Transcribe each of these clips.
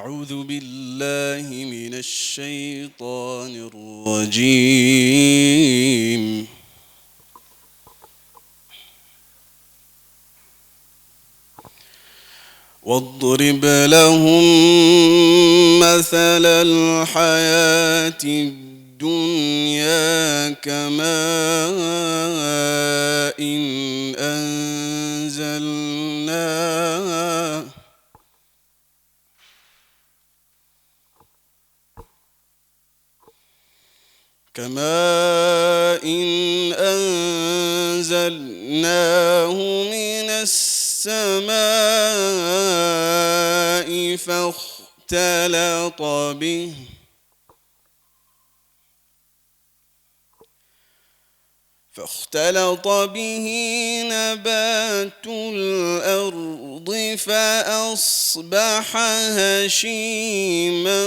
أعوذ بالله من الشيطان الرجيم. واضرب لهم مثل الحياة الدنيا كماء أنزلناه من السماء فاختلط به نبات الأرض فأصبح هشيما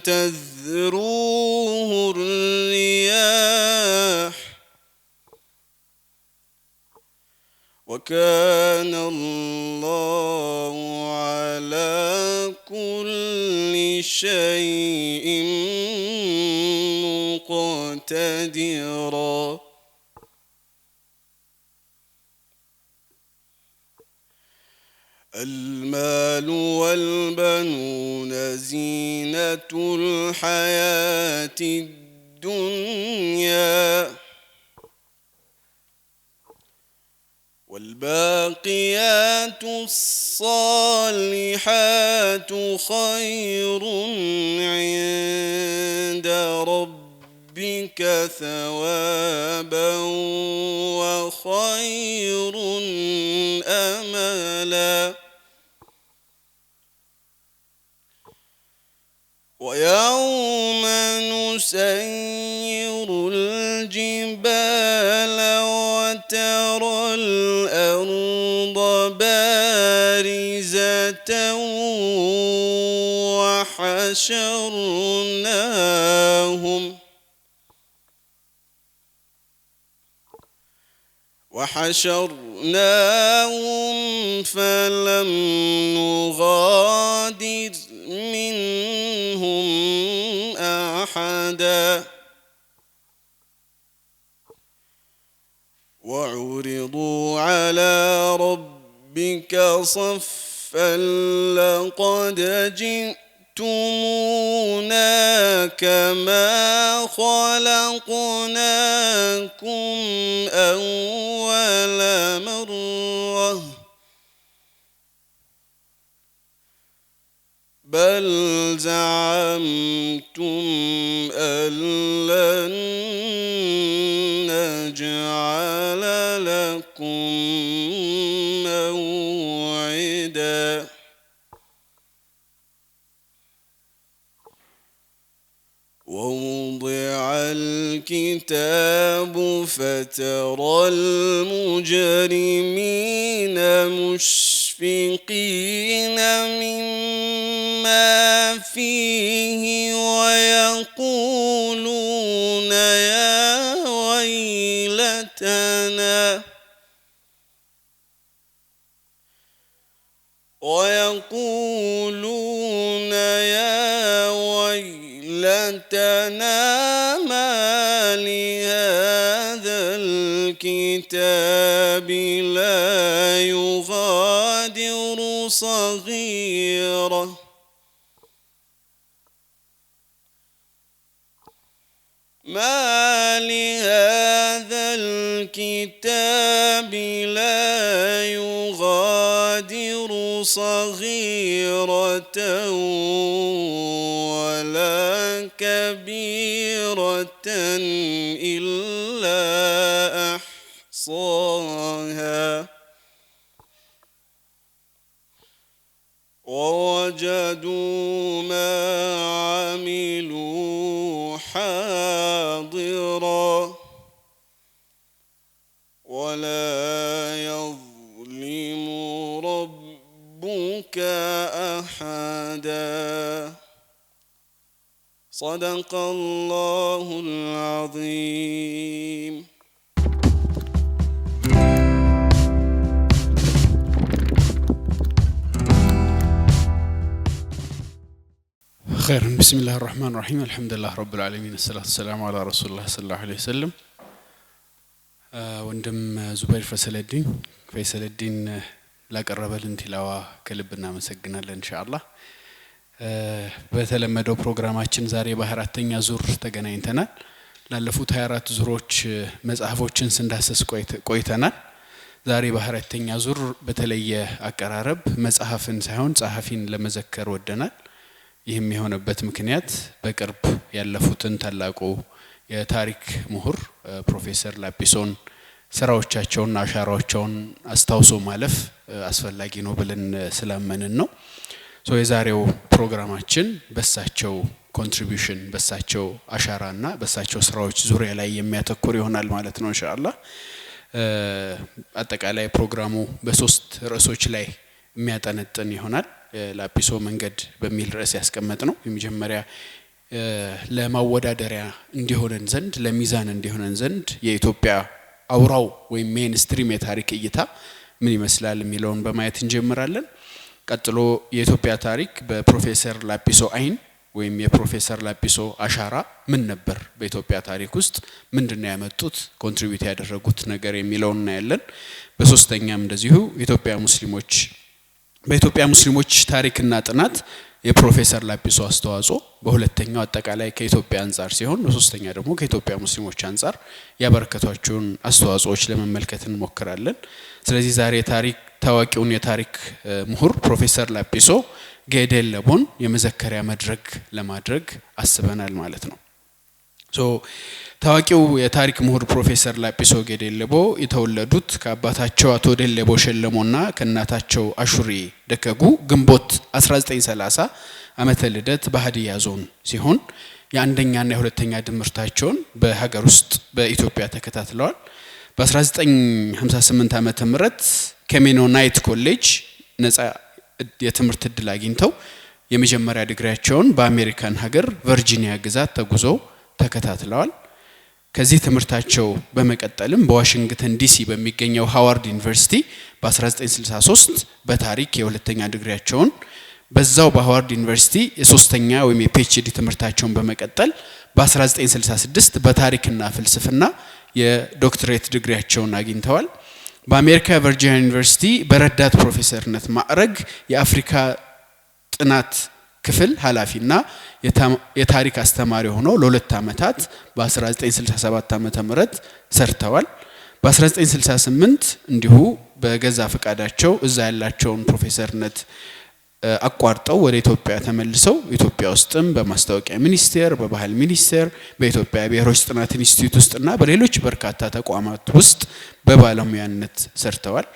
تذروه الرياح وكان الله على كل شيء مقتدرا. المال والبنون زينة الحياة الدنيا والباقيات الصالحات خير عند ربك ثوابا وخير أملا. ويوم نسير الجبال وترى الأرض بارزة وحشرناهم فلم نغادر منهم أحدا. وعرضوا على ربك صفا لقد جئتمونا كما خلقناكم أول مرة بل زعمتم أن لن نجعل لكم موعدا. ووضع الكتاب فترى المجرمين مشفقين مما فيه ويقولون يا ويلتنا ما لهذا الكتاب لا يغادر صغيرة ما لهذا الكتاب لا يغادر صغيرة ولا كبيرة إلا أحصاها ووجدوا ما عملوا حاضرا ولا يظلم ربك أحدا. صدق الله العظيم. خير بسم الله الرحمن الرحيم الحمد لله رب العالمين الصلاة والسلام على رسول الله صلى الله عليه وسلم ወንድም ዙበይር ፈይሰለዲን ላቀረበልን ቲላዋ ከልብና መሰግናለን ኢንሻአላህ በተለመደው ፕሮግራማችን ዛሬ በ24ኛ ዙር ተገናኝተናል ላለፉት 24 ዙሮች መጽሐፎችን ስንዳሰስ ቆይተናል ዛሬ በ24ኛ ዙር በተለየ አቀራረብ መጽሐፍን ሳይሆን ጸሐፊን ለመዘከር ወደናል ይህም የሆነበት ምክንያት በቅርብ ያለፉትን ታላቁ የታሪክ ምሁር ፕሮፌሰር ላጲሶን ስራዎቻቸውና አሻራዎቻቸውን አስተዋውሶ ማለፍ አስፈላጊ ነው ብለን ስላመንን ነው የዛሬው ፕሮግራማችን በሳቸው ኮንትሪቢዩሽን በሳቸው አሻራና በሳቸው ስራዎች ዙሪያ ላይ የሚያተኩር ይሆናል ማለት ነው ኢንሻአላህ አጠቃላይ ፕሮግራሙ በሶስት ርዕሶች ላይ የሚያጠነጥን ይሆናል ላጲሶ መንገድ በሚል ርዕስ ያስቀመጥነው የመጀመሪያ ለማወዳደሪያ እንዲሆነን ዘንድ ለሚዛን እንዲሆነን ዘንድ የኢትዮጵያ አውራው ወይ ሜንስትሪም የታሪክ እይታ ምን ይመስላል የሚለውን በማየት እንጀምራለን ቀጥሎ የኢትዮጵያ ታሪክ በፕሮፌሰር ላጲሶ አይን ወይ የፕሮፌሰር ላጲሶ አሻራ ምን ነበር በኢትዮጵያ ታሪክ ውስጥ ምንድነው ያመጡት ኮንትሪቢዩት ያደረጉት ነገር የሚለውን እናያለን በሶስተኛም እንደዚሁ በኢትዮጵያ ሙስሊሞች ታሪክና ጥናት የፕሮፌሰር ላጲሶ አስተዋጽኦ በሁለተኛው አጠቃላይ ከኢትዮጵያ አንፃር ሲሆን በሶስተኛ ደግሞ ከኢትዮጵያ ሙስሊሞች አንፃር ያበረከቷቸውን አስተዋጽኦዎች ለመመልከት እንሞክራለን ስለዚህ ዛሬ ታዋቂውን የታሪክ ምሁር ፕሮፌሰር ላጲሶ ጌዴለቦን የመዘከሪያ መድረክ ለማድረግ አስበናል ማለት ነው ታዋቂው የታሪክ ምሁር ፕሮፌሰር ላጲሶ ጌዴለቦ የተወለዱት ከአባታቸው አቶ ዴሌቦ ሸለሞና ከእናታቸው አሹሪ ደከጉ ግንቦት 1930 ዓመተ ልደት በሃዲያ ዞን ሲሆን የአንደኛና የሁለተኛ ትምህርታቸውን በሀገር ውስጥ በኢትዮጵያ ተከታትለዋል በ1958 ዓመተ ምህረት ከሜኖናይት ኮሌጅ ነፃ የትምህርት ዕድል አግኝተው የመጀመሪያ ዲግሪያቸውን በአሜሪካን ሀገር ቨርጂኒያ ግዛት ተጉዘው ተከታትለዋል ከዚህ ትምህርታቸው በመቀጠልም በዋሽንግተን ዲሲ በሚገኘው ሃዋርድ ዩኒቨርሲቲ በ1963 በታሪክ የሁለተኛ ዲግሪያቸውን በዛው በሃዋርድ ዩኒቨርሲቲ የሶስተኛ ወይም የፒኤችዲ ትምህርታቸውን በመቀጠል በ1966 በታሪክና ፍልስፍና የዶክትሬት ዲግሪያቸውን አግኝተዋል በአሜሪካ ቨርጂኒያ ዩኒቨርሲቲ በረዳት ፕሮፌሰርነት ማዕረግ የአፍሪካ ጥናት ክፍል ኃላፊና የታሪክ አስተማሪ ሆነው ለሁለት አመታት በ1967 ዓመተ ምህረት ሰርተዋል በ1968 እንዲሁ በገዛ ፈቃዳቸው እዛ ያላቸውን ፕሮፌሰርነት አቋርጠው ወደ ኢትዮጵያ ተመልሰው ኢትዮጵያ ውስጥም በማስታወቂያ ሚኒስቴር በባህል ሚኒስቴር በኢትዮጵያ ብሔሮች ጥናት ኢንስቲትዩት ውስጥና በሌሎች በርካታ ተቋማት ውስጥ በባለሙያነት ሰርተዋል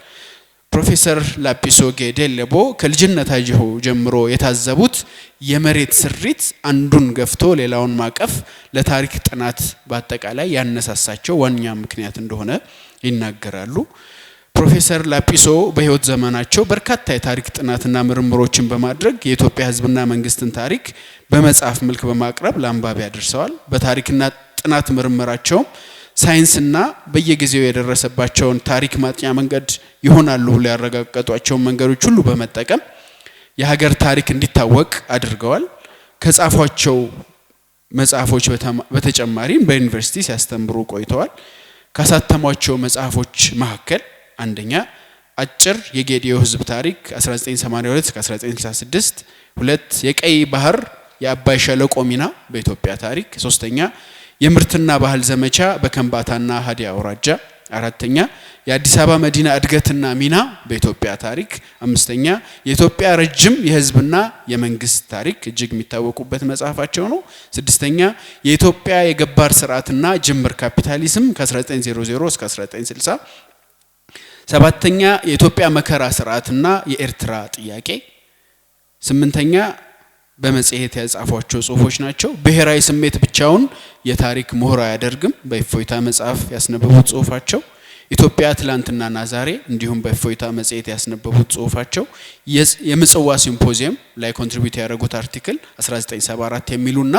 ፕሮፌሰር ላጲሶ ጌዴለቦ ከልጅነታቸው ጀምሮ የታዘቡት የመሬት ስሪት አንዱን ገፍቶ ሌላውን ማቀፍ ለታሪክ ጥናት በአጠቃላይ ያነሳሳቸው ዋንኛ ምክንያት እንደሆነ ይናገራሉ ፕሮፌሰር ላጲሶ በህይወት ዘመናቸው በርካታ የታሪክ ጥናትና ምርምሮችን በማድረግ የኢትዮጵያ ህዝብና መንግስትን ታሪክ በመጽሐፍ መልክ በማቅረብ ለአንባቢ ያደርሰዋል በታሪክና ጥናት ምርምራቸው ሳይንስና በየጊዜው የደረሰባቸውን ታሪክ ማጥኛ መንገድ ይሆናሉ ሊያረጋግጧቸው መንገዶች ሁሉ በመጠቀም የሀገር ታሪክ እንዲታወቅ አድርገዋል ከጻፏቸው መጽሐፎች በተጨማሪ በዩኒቨርሲቲ ሲያስተምሩ ቆይተዋል ካሳተሟቸው መጽሐፎች መካከል አንደኛ አጭር የጌዲዮ ህዝብ ታሪክ 1982 እስከ 1966 ሁለት የቀይ ባህር የአባይ ሸለቆ ሚና በኢትዮጵያ ታሪክ ሶስተኛ የምርትና ባህል ዘመቻ በከምባታና ሀዲያ አውራጃ አራተኛ የአዲስ አበባ መዲና እድገትና ሚና በኢትዮጵያ ታሪክ አምስተኛ የኢትዮጵያ ረጅም የህዝብና የመንግስት ታሪክ እጅግ የሚታወቁበት መጽሐፋቸው ነው ስድስተኛ የኢትዮጵያ የገባር ስርዓትና ጅምር ካፒታሊዝም ከ1900 እስከ 1960 ሰባተኛ የኢትዮጵያ መከራ ስርዓትና የኤርትራ ጥያቄ ስምንተኛ በመጽሔት ያጻፏቸው ጽሁፎች ናቸው ብሔራዊ ስሜት ብቻውን የታሪክ ምሁር አያደርግም በእፎይታ መጽሐፍ ያስነበቡት ጽሁፋቸው ኢትዮጵያ ትላንትናና ዛሬ እንዲሁም በእፎይታ መጽሔት ያስነበቡት ጽሁፋቸው የምጽዋ ሲምፖዚየም ላይ ኮንትሪቢዩት ያደረጉት አርቲክል 1974 የሚሉና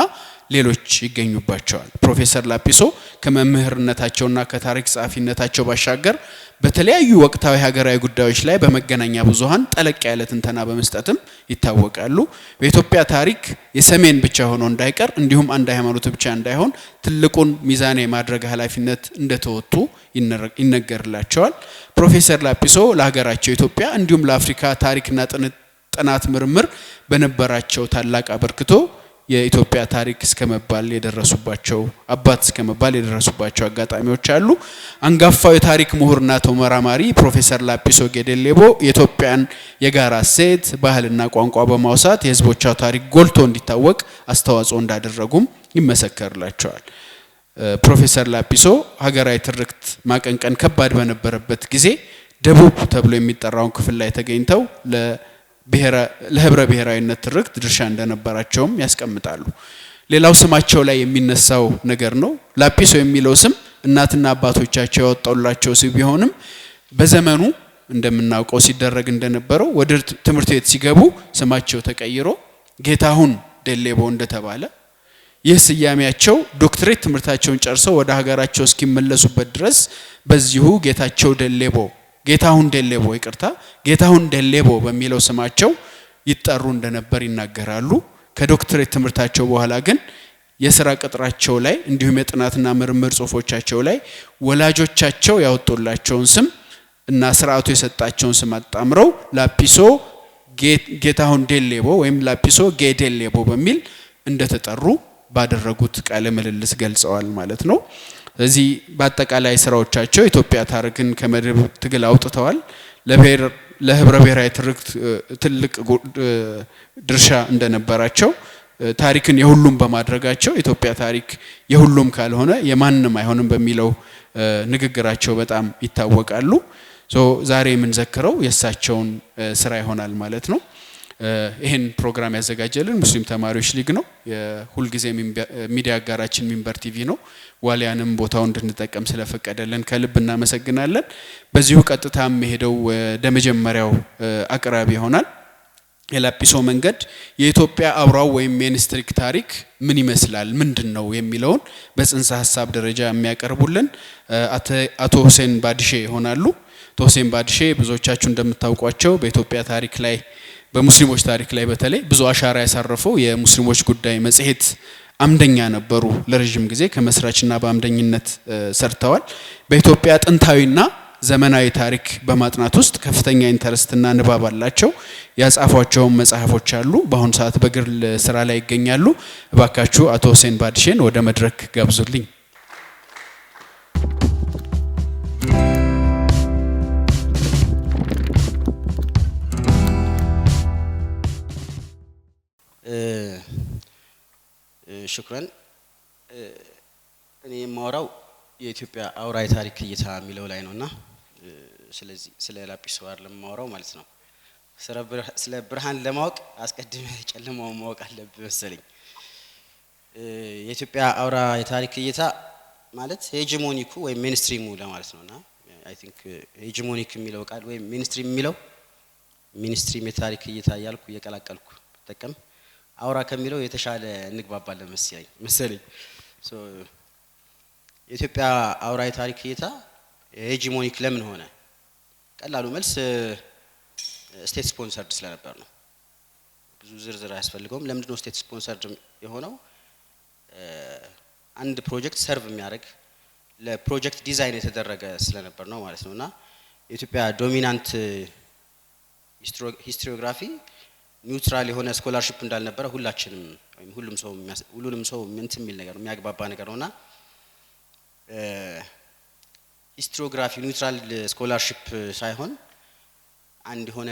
ሌሎች ይገኙባቸዋል። ፕሮፌሰር ላጲሶ ከመምህርነታቸውና ከታሪክ ጸሐፊነታቸው ባሻገር በተለያዩ ወቅታዊ ሀገራዊ ጉዳዮች ላይ በመገናኛ ብዙሃን ጠለቅ ያለ ትንተና በመስጠትም ይታወቃሉ። በኢትዮጵያ ታሪክ የሰሜን ብቻ ሆኖ እንዳይቀር እንዲሁም አንድ ሃይማኖት ብቻ እንዳይሆን ትልቁን ሚዛን የማድረግ ኃላፊነት እንደተወጡ ይነገርላቸዋል። ፕሮፌሰር ላጲሶ ለሀገራቸው ኢትዮጵያ እንዲሁም ለአፍሪካ ታሪክና ጥናት ምርምር በነበራቸው ታላቅ አበርክቶ የኢትዮጵያ ታሪክ እስከመባል የደረሱባቸው አባት እስከመባል የደረሱባቸው አጋጣሚዎች አሉ። አንጋፋው የታሪክ ምሁርና ተመራማሪ ፕሮፌሰር ላጲሶ ጌዴሌቦ የኢትዮጵያን የጋራ እሴት ባህልና ቋንቋ በማውሳት የህዝቦቿ ታሪክ ጎልቶ እንዲታወቅ አስተዋጽኦ እንዳደረጉም ይመሰከርላቸዋል። ፕሮፌሰር ላጲሶ ሀገራዊ ትርክት ማቀንቀን ከባድ በነበረበት ጊዜ ደቡብ ተብሎ የሚጠራውን ክፍል ላይ ተገኝተው ለህብረ ብሔራዊነት ትርክት ድርሻ እንደነበራቸውም ያስቀምጣሉ። ሌላው ስማቸው ላይ የሚነሳው ነገር ነው። ላጲሶ የሚለው ስም እናትና አባቶቻቸው ያወጣላቸው ስም ቢሆንም በዘመኑ እንደምናውቀው ሲደረግ እንደነበረው ወደ ትምህርት ቤት ሲገቡ ስማቸው ተቀይሮ ጌታሁን ዴሌቦ እንደተባለ ይህ ስያሜያቸው ዶክትሬት ትምህርታቸውን ጨርሰው ወደ ሀገራቸው እስኪመለሱበት ድረስ በዚሁ ጌታሁን ዴሌቦ በሚለው ስማቸው ይጠሩ እንደነበር ይናገራሉ። ከዶክትሬት ትምህርታቸው በኋላ ግን የሥራ ቅጥራቸው ላይ እንዲሁም የጥናትና ምርምር ጽሁፎቻቸው ላይ ወላጆቻቸው ያወጡላቸውን ስም እና ስርዓቱ የሰጣቸውን ስም አጣምረው ላጲሶ ጌታሁን ዴሌቦ ወይም ላጲሶ ጌዴሌቦ በሚል እንደተጠሩ ባደረጉት ቃለ ምልልስ ገልጸዋል ማለት ነው። ስለዚህ በአጠቃላይ ስራዎቻቸው ኢትዮጵያ ታሪክን ከመደብ ትግል አውጥተዋል። ለህብረ ብሔራዊ ትርክት ትልቅ ድርሻ እንደነበራቸው ታሪክን የሁሉም በማድረጋቸው ኢትዮጵያ ታሪክ የሁሉም ካልሆነ የማንም አይሆንም በሚለው ንግግራቸው በጣም ይታወቃሉ። ዛሬ የምንዘክረው የእሳቸውን ስራ ይሆናል ማለት ነው። ይሄን ፕሮግራም ያዘጋጀልን ሙስሊም ተማሪዎች ሊግ ነው። የሁልጊዜ ሚዲያ አጋራችን ሚንበር ቲቪ ነው። ዋሊያንም ቦታውን እንድንጠቀም ስለፈቀደልን ከልብ እናመሰግናለን። በዚሁ ቀጥታ መሄደው ወደ መጀመሪያው አቅራቢ ይሆናል። የላጲሶ መንገድ የኢትዮጵያ አውራው ወይም ሜንስትሪክ ታሪክ ምን ይመስላል ምንድነው የሚለውን በጽንሰ ሐሳብ ደረጃ የሚያቀርቡልን አቶ ሁሴን ባድሼ ይሆናሉ። አቶ ሁሴን ባድሼ ብዙዎቻችሁ እንደምታውቋቸው በኢትዮጵያ ታሪክ ላይ በሙስሊሞች ታሪክ ላይ በተለይ ብዙ አሻራ ያሳረፈው የሙስሊሞች ጉዳይ መጽሔት አምደኛ ነበሩ። ለረጅም ጊዜ ከመስራችና በአምደኝነት ሰርተዋል። በኢትዮጵያ ጥንታዊና ዘመናዊ ታሪክ በማጥናት ውስጥ ከፍተኛ ኢንተረስትና ንባብ አላቸው። ያጻፏቸው መጽሐፎች አሉ። በአሁኑ ሰዓት በግል ስራ ላይ ይገኛሉ። እባካችሁ አቶ ሁሴን ባድሼን ወደ መድረክ ጋብዙልኝ። ሽክራን እኔ የማወራው የኢትዮጵያ አውራይ ታሪክ እይታ የሚለው ላይ ነውና ስለዚህ ስለ ላጲሶ አይደለም የማወራው ማለት ነው። ስለ ብርሃን ለማወቅ አስቀድሜ ጨለማውን ማወቅ አለብህ መሰለኝ። የኢትዮጵያ አውራ የታሪክ እይታ ማለት ሄጂሞኒኩ ወይ ሜንስትሪሙ ለማለት ነውና አይ ቲንክ ሄጂሞኒክ የሚለው ቃል ወይ ሜንስትሪም የሚለው ሚኒስትሪም የታሪክ እይታ ያልኩ እየቀላቀልኩ ተጠቀም አውራ ከሚለው የተሻለ እንግባባለን መሰለኝ። የኢትዮጵያ አውራ የታሪክ እይታ ሄጂሞኒክ ለምን ሆነ? ቀላሉ መልስ ስቴት ስፖንሰርድ ስለነበር ነው። ብዙ ዝርዝር አያስፈልገውም። ለምንድነው ስቴት ስፖንሰርድ የሆነው? አንድ ፕሮጀክት ሰርቭ የሚያደርግ ለፕሮጀክት ዲዛይን የተደረገ ስለነበር ነው ማለት ነውና የኢትዮጵያ ዶሚናንት ሂስቶሪዮግራፊ ኒውትራል የሆነ ስኮላርሺፕ እንዳልነበረ ሁላችንም ወይም ሁሉንም ሰው ምን የሚል ነገር የሚያግባባ ነገር ነውና ሂስቶሪዮግራፊ ኒውትራል ስኮላርሺፕ ሳይሆን አንድ የሆነ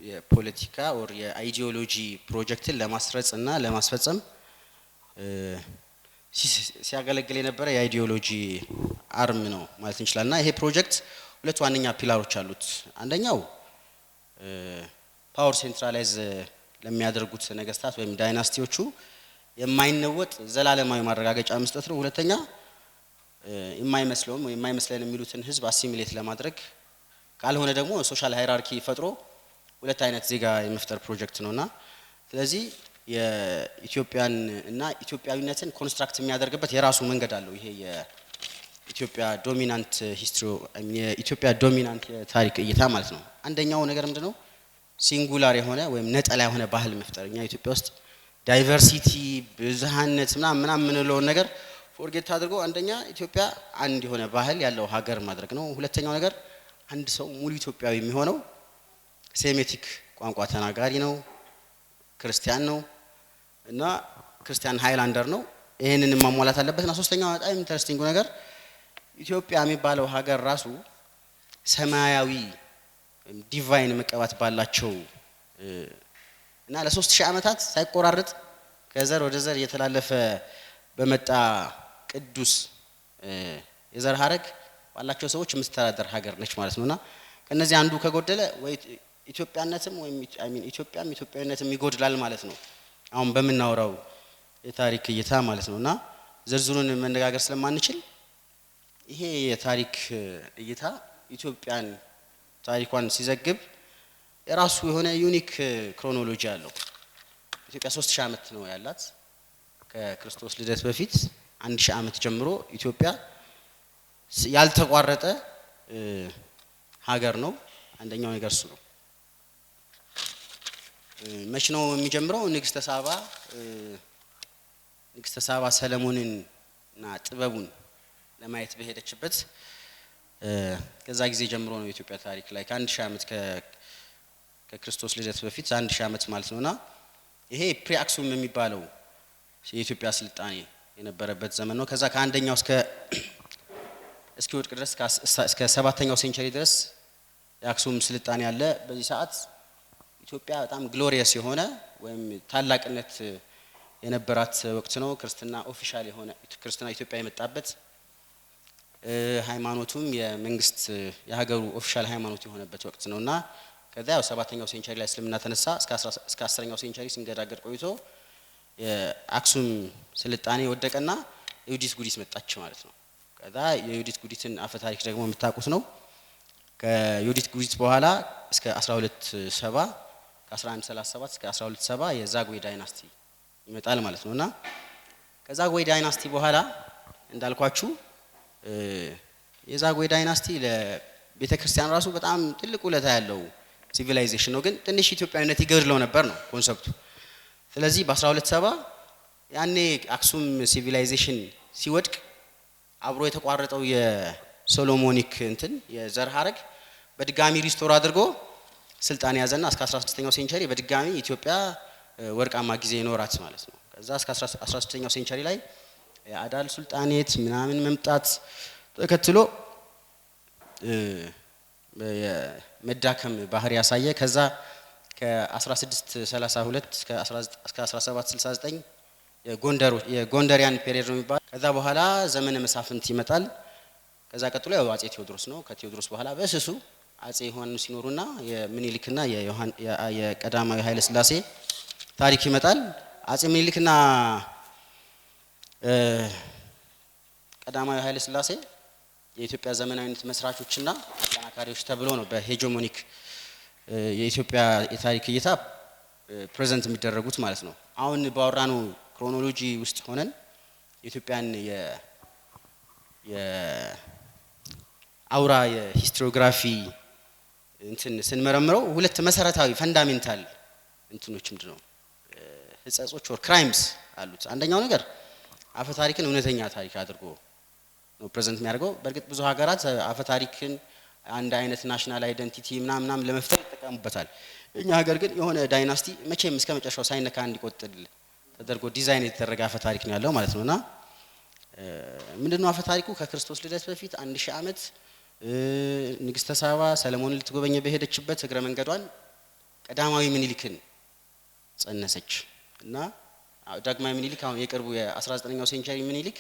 የፖለቲካ ኦር የአይዲዮሎጂ ፕሮጀክትን ለማስረጽ እና ለማስፈጸም ሲያገለግል የነበረ የአይዲዮሎጂ አርም ነው ማለት እንችላልና ይሄ ፕሮጀክት ሁለት ዋነኛ ፒላሮች አሉት። አንደኛው ፓወር ሴንትራላይዝ ለሚያደርጉት ነገስታት ወይም ዳይናስቲዎቹ የማይነወጥ ዘላለማዊ ማረጋገጫ መስጠት ነው። ሁለተኛ የማይመስለውም ወይ የማይመስለን የሚሉትን ህዝብ አሲሚሌት ለማድረግ ካልሆነ ደግሞ ሶሻል ሃይራርኪ ፈጥሮ ሁለት አይነት ዜጋ የመፍጠር ፕሮጀክት ነውና ስለዚህ የኢትዮጵያን እና ኢትዮጵያዊነትን ኮንስትራክት የሚያደርግበት የራሱ መንገድ አለው። ይሄ የኢትዮጵያ ዶሚናንት ሂስትሪ የኢትዮጵያ ዶሚናንት ታሪክ እይታ ማለት ነው። አንደኛው ነገር ምንድነው? ሲንጉላር የሆነ ወይም ነጠላ የሆነ ባህል መፍጠር። እኛ ኢትዮጵያ ውስጥ ዳይቨርሲቲ ብዝሃነት ምናምን የምንለው ነገር ፎርጌት አድርጎ አንደኛ ኢትዮጵያ አንድ የሆነ ባህል ያለው ሀገር ማድረግ ነው። ሁለተኛው ነገር አንድ ሰው ሙሉ ኢትዮጵያዊ የሚሆነው ሴሜቲክ ቋንቋ ተናጋሪ ነው፣ ክርስቲያን ነው እና ክርስቲያን ሃይላንደር ነው። ይሄንን ማሟላት አለበትና ሶስተኛው በጣም ኢንተረስቲንግ ነገር ኢትዮጵያ የሚባለው ሀገር ራሱ ሰማያዊ ዲቫይን መቀባት ባላቸው እና ለ3000 ዓመታት ሳይቆራረጥ ከዘር ወደ ዘር እየተላለፈ በመጣ ቅዱስ የዘር ሐረግ ባላቸው ሰዎች የምትተዳደር ሀገር ነች ማለት ነውና ከነዚህ አንዱ ከጎደለ ወይ ኢትዮጵያነትም ወይ ኢትዮጵያም ኢትዮጵያዊነትም ይጎድላል ማለት ነው። አሁን በመናወራው የታሪክ እይታ ማለት ነውና ዝርዝሩን መነጋገር ስለማንችል ይሄ የታሪክ እይታ ኢትዮጵያን ታሪኳን ሲዘግብ የራሱ የሆነ ዩኒክ ክሮኖሎጂ አለው። ኢትዮጵያ 3000 ዓመት ነው ያላት ከክርስቶስ ልደት በፊት 1000 ዓመት ጀምሮ ኢትዮጵያ ያልተቋረጠ ሀገር ነው። አንደኛው ነገር እሱ ነው። መች ነው የሚጀምረው? ንግስተ ሳባ ሰለሞንን እና ጥበቡን ለማየት በሄደችበት ከዛ ጊዜ ጀምሮ ነው የኢትዮጵያ ታሪክ ላይ ከ1000 ዓመት ከክርስቶስ ልደት በፊት 1000 ዓመት ማለት ነውና ይሄ ፕሪ አክሱም የሚባለው የኢትዮጵያ ስልጣኔ የነበረበት ዘመን ነው። ከዛ ከአንደኛው እስከ ወድቅ ድረስ እስከ 7ኛው ሴንቸሪ ድረስ የአክሱም ስልጣኔ ያለ። በዚህ ሰዓት ኢትዮጵያ በጣም ግሎሪየስ የሆነ ወይም ታላቅነት የነበራት ወቅት ነው። ክርስትና ኦፊሻል የሆነ ክርስትና ኢትዮጵያ የመጣበት ሃይማኖቱም የመንግስት የሀገሩ ኦፊሻል ሃይማኖት የሆነበት ወቅት ነውና ከዛ ያው 7ኛው ሴንቸሪ ላይ እስልምና ተነሳ። እስከ 10ኛው ሴንቸሪ ሲንገዳገድ ቆይቶ የአክሱም ስልጣኔ ወደቀና የዩዲት ጉዲት መጣች ማለት ነው። ከዛ የዩዲት ጉዲትን አፈ ታሪክ ደግሞ የምታውቁት ነው። ከዩዲት ጉዲት በኋላ እስከ 1270 ከ1137 እስከ 1270 የዛጉዌ ዳይናስቲ ይመጣል ማለት ነውና ከዛጉዌ ዳይናስቲ በኋላ እንዳልኳችሁ የዛጉዌ ዳይናስቲ ለቤተክርስቲያን ራሱ በጣም ትልቅ ውለታ ያለው ሲቪላይዜሽን ነው። ግን ትንሽ ኢትዮጵያዊነት ይገድለው ነበር ነው ኮንሰፕቱ። ስለዚህ በ1270 ያኔ አክሱም ሲቪላይዜሽን ሲወድቅ አብሮ የተቋረጠው የሶሎሞኒክ እንትን የዘር ሐረግ በድጋሚ ሪስቶር አድርጎ ስልጣን ያዘና እስከ 16ኛው ሴንቸሪ በድጋሚ ኢትዮጵያ ወርቃማ ጊዜ ይኖራት ማለት ነው። ከዛ እስከ 16ኛው ሴንቸሪ ላይ የአዳል ሱልጣኔት ምናምን መምጣት ተከትሎ የመዳከም ባህሪ ያሳየ። ከዛ ከ1632 እስከ 1769 የጎንደሪያን ፔሪየድ ነው የሚባል። ከዛ በኋላ ዘመነ መሳፍንት ይመጣል። ከዛ ቀጥሎ ያው አጼ ቴዎድሮስ ነው። ከቴዎድሮስ በኋላ በስሱ አጼ ዮሐንስ ሲኖሩና የምኒልክና የቀዳማዊ ኃይለ ሥላሴ ታሪክ ይመጣል። አጼ ምኒልክና ቀዳማዊ ኃይለ ሥላሴ የኢትዮጵያ ዘመናዊነት መስራቾችና አጠናካሪዎች ተብሎ ነው በሄጂሞኒክ የኢትዮጵያ የታሪክ እይታ ፕሬዘንት የሚደረጉት ማለት ነው። አሁን ባወራነው ክሮኖሎጂ ውስጥ ሆነን የኢትዮጵያን የአውራ የሂስቶሪዮግራፊ እንትን ስንመረምረው ሁለት መሰረታዊ ፈንዳሜንታል እንትኖች ምንድነው ህጸጾች ኦር ክራይምስ አሉት። አንደኛው ነገር አፈ ታሪክን እውነተኛ ታሪክ አድርጎ ነው ፕሬዘንት የሚያደርገው። በእርግጥ ብዙ ሀገራት አፈ ታሪክን አንድ አይነት ናሽናል አይደንቲቲ ምናምን ለመፍጠር ይጠቀሙበታል። እኛ ሀገር ግን የሆነ ዳይናስቲ መቼም እስከ መጨረሻው ሳይነካ እንዲቆጥል ተደርጎ ዲዛይን የተደረገ አፈ ታሪክ ነው ያለው ማለት ነውና ምንድነው አፈ ታሪኩ? ከክርስቶስ ልደት በፊት 1000 ዓመት ንግስተ ሳባ ሰለሞንን ልትጎበኘ በሄደችበት እግረ መንገዷን ቀዳማዊ ምኒልክን ጸነሰች እና ዳግማዊ ምኒልክ አሁን የቅርቡ የ19ኛው ሴንቸሪ ምኒልክ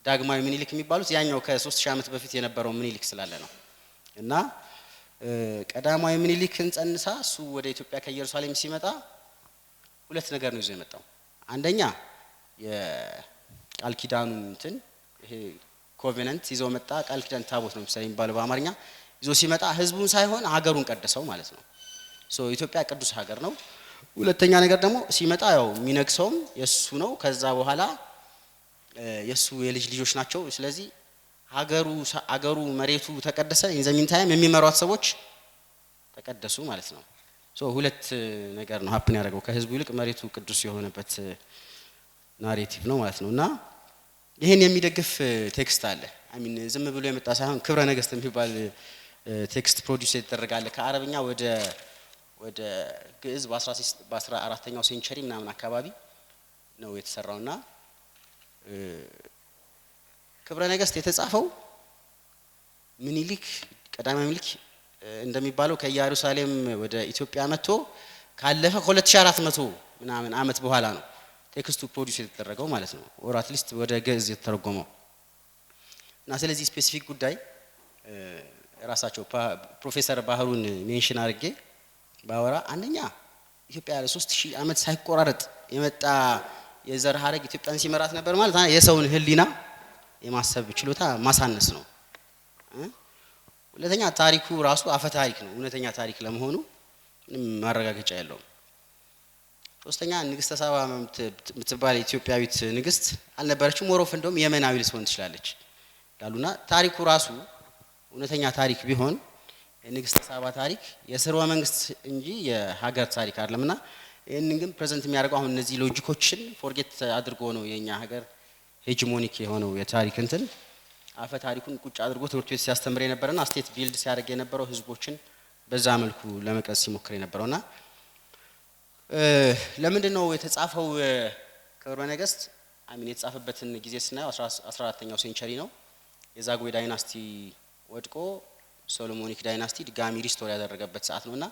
ዳግማዊ ምኒልክ የሚባሉት ያኛው ከ3000 ዓመት በፊት የነበረው ምኒልክ ስላለ ነው። እና ቀዳማዊ ምኒልክን ጸንሳ እሱ ወደ ኢትዮጵያ ከኢየሩሳሌም ሲመጣ ሁለት ነገር ነው ይዞ የመጣው። አንደኛ የቃል ኪዳኑን እንትን ይሄ ኮቬነንት ይዞ መጣ። ቃል ኪዳን ታቦት ነው የሚባለው በአማርኛ። ይዞ ሲመጣ ህዝቡን ሳይሆን ሀገሩን ቀደሰው ማለት ነው። ኢትዮጵያ ቅዱስ ሀገር ነው። ሁለተኛ ነገር ደግሞ ሲመጣ ያው የሚነግሰውም የሱ ነው። ከዛ በኋላ የሱ የልጅ ልጆች ናቸው። ስለዚህ አገሩ መሬቱ ተቀደሰ። ኢንዘሚን ታይም የሚመሯት ሰዎች ተቀደሱ ማለት ነው። ሁለት ነገር ነው ሀፕን ያደረገው ከህዝቡ ይልቅ መሬቱ ቅዱስ የሆነበት ናሬቲቭ ነው ማለት ነው። እና ይሄን የሚደግፍ ቴክስት አለ። ዝም ብሎ የመጣ ሳይሆን ክብረ ነገስት የሚባል ቴክስት ፕሮዲዩስ የተደረጋለ ከአረብኛ ወደ ግዕዝ በ14ኛው ሴንቸሪ ምናምን አካባቢ ነው የተሰራውና ክብረ ነገስት የተጻፈው ምኒልክ ቀዳማዊ ምኒልክ እንደሚባለው ከኢየሩሳሌም ወደ ኢትዮጵያ መጥቶ ካለፈ 2400 ምናምን አመት በኋላ ነው ቴክስቱ ፕሮዲዩስ የተደረገው ማለት ነው። ኦር አትሊስት ወደ ግዕዝ የተተረጎመው እና ስለዚህ ስፔሲፊክ ጉዳይ ራሳቸው ፕሮፌሰር ባህሩን ሜንሽን አድርጌ ባወራ አንደኛ ኢትዮጵያ ለ3000 አመት ሳይቆራረጥ የመጣ የዘር ሐረግ ኢትዮጵያን ሲመራት ነበር ማለት የሰውን ህሊና የማሰብ ችሎታ ማሳነስ ነው። ሁለተኛ ታሪኩ ራሱ አፈ ታሪክ ነው፣ እውነተኛ ታሪክ ለመሆኑ ምንም ማረጋገጫ የለውም። ሶስተኛ ንግስተ ሳባ የምትባል ኢትዮጵያዊት ንግስት አልነበረችም። ሞሮፍ እንደውም የመናዊ ልትሆን ትችላለች ያሉና ታሪኩ ራሱ እውነተኛ ታሪክ ቢሆን የንግስተ ሳባ ታሪክ የስርወ መንግስት እንጂ የሀገር ታሪክ አይደለምና ይሄንን ግን ፕሬዘንት የሚያደርገው አሁን እነዚህ ሎጂኮችን ፎርጌት አድርጎ ነው የኛ ሀገር ሄጂሞኒክ የሆነው የታሪክ እንትን አፈ ታሪኩን ቁጭ አድርጎ ትምህርት ቤት ሲያስተምር የነበረና ስቴት ቢልድ ሲያደርግ የነበረው ህዝቦችን በዛ መልኩ ለመቅረጽ ሲሞክር የነበረውና ለምንድን ነው የተጻፈው ክብረ ነገስት የተጻፈበትን ጊዜ ስናየው 14ኛው ሴንቸሪ ነው። የዛጉዌ ዳይናስቲ ወድቆ ሶሎሞኒክ ዳይናስቲ ድጋሚ ሪስቶር ያደረገበት ሰዓት ነውና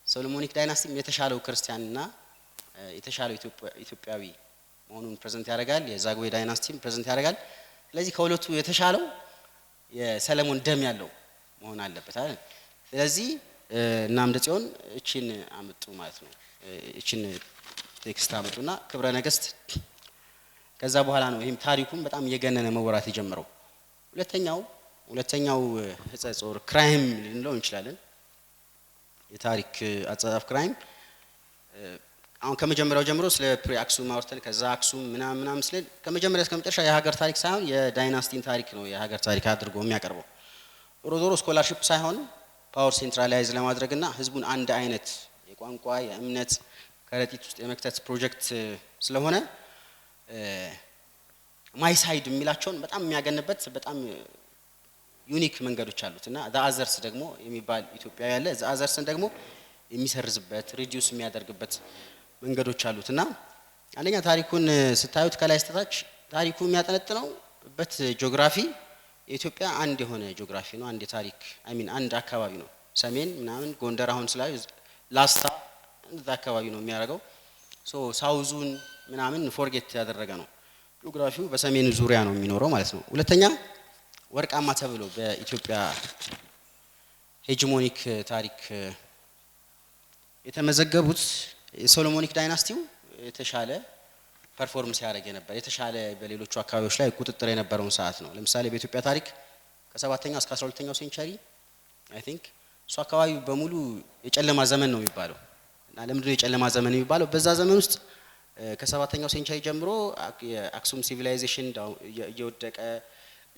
ሶሎሞኒክ ዳይናስቲም የተሻለው ክርስቲያንና የተሻለው ኢትዮጵያዊ መሆኑን ፕሬዘንት ያደርጋል። የዛጉዌ ዳይናስቲም ፕሬዘንት ያደርጋል። ስለዚህ ከሁለቱ የተሻለው የሰለሞን ደም ያለው መሆን አለበት አይደል? ስለዚህ እና አምደ ጽዮን እቺን አመጡ ማለት ነው። እቺን ቴክስት አመጡና ክብረ ነገስት ከዛ በኋላ ነው ይሄም ታሪኩን በጣም እየገነነ መወራት የጀመረው። ሁለተኛው ህጸጽ ኦር ክራይም ልንለው እንችላለን። የታሪክ አጻጻፍ ክራይም አሁን ከመጀመሪያው ጀምሮ ስለ ፕሪ አክሱም አውርተን ከዛ አክሱም ምናምን ስለ ከመጀመሪያ እስከ መጨረሻ የሀገር ታሪክ ሳይሆን የዳይናስቲን ታሪክ ነው የሀገር ታሪክ አድርጎ የሚያቀርበው። ዞሮ ስኮላርሺፕ ሳይሆን ፓወር ሴንትራላይዝ ለማድረግና ህዝቡን አንድ አይነት የቋንቋ የእምነት ከረጢት ውስጥ የመክተት ፕሮጀክት ስለሆነ ማይሳይድ የሚላቸውን በጣም የሚያገንበት በጣም ዩኒክ መንገዶች አሉትና ዘአዘርስ ደግሞ የሚባል ኢትዮጵያ ያለ ዘአዘርስን ደግሞ የሚሰርዝበት ሪዲዩስ የሚያደርግበት መንገዶች አሉትና አንደኛ ታሪኩን ስታዩት ከላይ ስተታች ታሪኩ የሚያጠነጥነውበት ጂኦግራፊ የኢትዮጵያ አንድ የሆነ ጂኦግራፊ ነው። አንድ የታሪክ አንድ አካባቢ ነው። ሰሜን ምናምን ጎንደር አሁን ስላዩ ላስታ እዛ አካባቢ ነው የሚያደርገው። ሳውዙን ምናምን ፎርጌት ያደረገ ነው። ጂኦግራፊው በሰሜን ዙሪያ ነው የሚኖረው ማለት ነው። ሁለተኛ ወርቃማ ተብሎ በኢትዮጵያ ሄጂሞኒክ ታሪክ የተመዘገቡት የሶሎሞኒክ ዳይናስቲው የተሻለ ፐርፎርም ሲያደርግ የነበር የተሻለ በሌሎቹ አካባቢዎች ላይ ቁጥጥር የነበረውን ሰዓት ነው። ለምሳሌ በኢትዮጵያ ታሪክ ከ7ኛው እስከ 12ኛው ሴንቸሪ አይ ቲንክ እሱ አካባቢ በሙሉ የጨለማ ዘመን ነው የሚባለው። እና ለምንድነው የጨለማ ዘመን የሚባለው? በዛ ዘመን ውስጥ ከ7ኛው ሴንቸሪ ጀምሮ የአክሱም ሲቪላይዜሽን እየወደቀ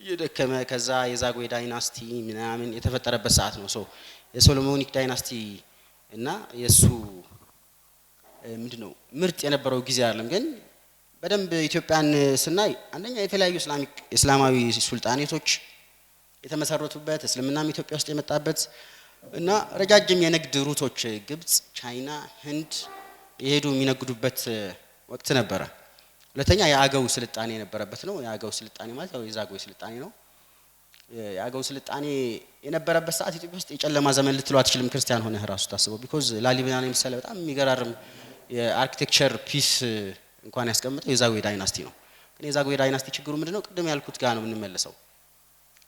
እየደከመ ከዛ የዛጉዌ ዳይናስቲ ምናምን የተፈጠረበት ሰዓት ነው። የሶሎሞኒክ ዳይናስቲ እና የሱ ምንድነው ምርጥ የነበረው ጊዜ አይደለም። ግን በደንብ ኢትዮጵያን ስናይ አንደኛ የተለያዩ እስላማዊ ሱልጣኔቶች የተመሰረቱበት እስልምናም ኢትዮጵያ ውስጥ የመጣበት እና ረጃጅም የንግድ ሩቶች ግብጽ፣ ቻይና፣ ህንድ የሄዱ የሚነግዱበት ወቅት ነበረ። ሁለተኛ የአገው ስልጣኔ የነበረበት ነው። የአገው ስልጣኔ ማለት ያው የዛጉዌ ስልጣኔ ነው። የአገው ስልጣኔ የነበረበት ሰዓት ኢትዮጵያ ውስጥ የጨለማ ዘመን ልትሉ አትችልም ክርስቲያን ሆነህ ራሱ ታስበው። ቢኮዝ ላሊበላን የመሰለ በጣም የሚገራርም የአርኪቴክቸር ፒስ እንኳን ያስቀምጠው የዛጉዌ ዳይናስቲ ነው። ግን የዛጉዌ ዳይናስቲ ችግሩ ምንድነው? ቅድም ያልኩት ጋር ነው የምንመለሰው።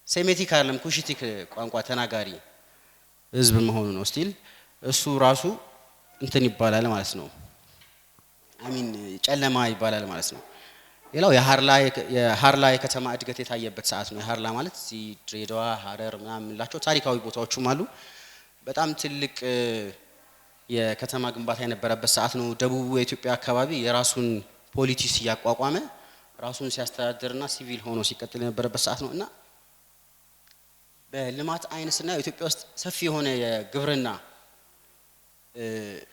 ሴሜቲክ አይደለም ኩሽቲክ ቋንቋ ተናጋሪ ህዝብ መሆኑ ነው። ስቲል እሱ ራሱ እንትን ይባላል ማለት ነው። ጨለማ ይባላል ማለት ነው። ሌላው የሃርላ የከተማ እድገት የታየበት ሰዓት ነው። የሃርላ ማለት ድሬዳዋ፣ ሀረር ምናምን ላቸው ታሪካዊ ቦታዎችም አሉ። በጣም ትልቅ የከተማ ግንባታ የነበረበት ሰዓት ነው። ደቡብ የኢትዮጵያ አካባቢ የራሱን ፖሊቲክስ ያቋቋመ ራሱን ሲያስተዳድርና ሲቪል ሆኖ ሲቀጥል የነበረበት ሰዓት ነውና በልማት አይነስና ኢትዮጵያ ውስጥ ሰፊ የሆነ የግብርና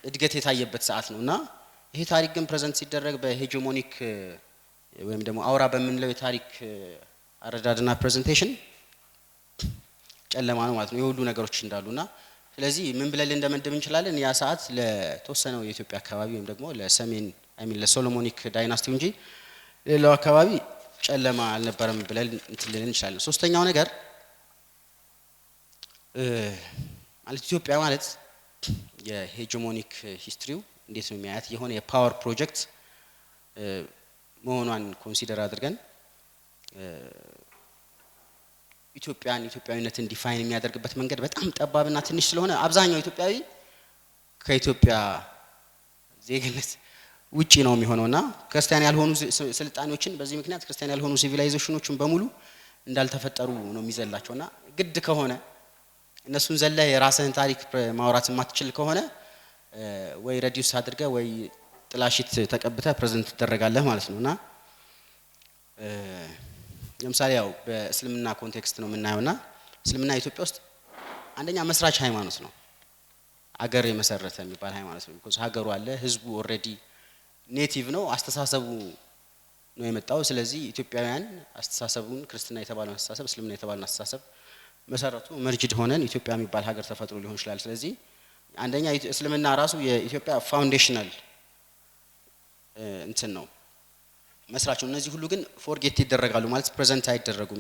እድገት የታየበት ሰዓት ነውና ይሄ ታሪክ ግን ፕሬዘንት ሲደረግ በሄጂሞኒክ ወይም ደግሞ አውራ በመንለው የታሪክ አረዳድና ፕሬዘንቴሽን ጨለማ ነው ማለት ነው የሁሉ ነገሮች እንዳሉና ስለዚህ ምን ብለን እንደመደብ እንችላለን ያ ሰዓት ለተወሰነው የኢትዮጵያ አካባቢ ወይም ደግሞ ለሰሜን ለሶሎሞኒክ ዳይናስቲው እንጂ ሌላው አካባቢ ጨለማ አልነበረም ብለን እንትልን እንችላለን። ሶስተኛው ነገር ማለት ኢትዮጵያ ማለት የሄጂሞኒክ ሂስትሪው እንዴት ነው የሚያያት የሆነ የፓወር ፕሮጀክት መሆኗን ኮንሲደር አድርገን ኢትዮጵያዊነትን ዲፋይን የሚያደርግበት መንገድ በጣም ጠባብና ትንሽ ስለሆነ አብዛኛው ኢትዮጵያዊ ከኢትዮጵያ ዜግነት ውጪ ነው የሚሆነውና ክርስቲያን ያልሆኑ ስልጣኔዎችን በዚህ ምክንያት ክርስቲያን ያልሆኑ ሲቪላይዜሽኖችን በሙሉ እንዳልተፈጠሩ ነው የሚዘላቸውና ግድ ከሆነ እነሱን ዘለ የራስህን ታሪክ ማውራት ማትችል ከሆነ ወይ ሬዲዩስ አድርገ ወይ ጥላሽት ተቀብተ ፕሬዘንት ተደረጋለህ ማለት ነውና ለምሳሌ ያው በእስልምና ኮንቴክስት ነው የምናየውና እስልምና ኢትዮጵያ ውስጥ አንደኛ መስራች ሃይማኖት ነው አገር የመሰረተ የሚባል ሃይማኖት ነው because ሀገሩ አለ ህዝቡ ኦሬዲ ኔቲቭ ነው አስተሳሰቡ ነው የመጣው ስለዚህ ኢትዮጵያውያን አስተሳሰቡን ክርስትና የተባለው አስተሳሰብ እስልምና የተባለው አስተሳሰብ መሰረቱ መርጅድ ሆነን ኢትዮጵያ የሚባል ሀገር ተፈጥሮ ሊሆን ይችላል ስለዚህ አንደኛ እስልምና ራሱ የኢትዮጵያ ፋውንዴሽናል እንትን ነው መስራቹ እነዚህ ሁሉ ግን ፎርጌት ይደረጋሉ ማለት ፕሬዘንት አይደረጉም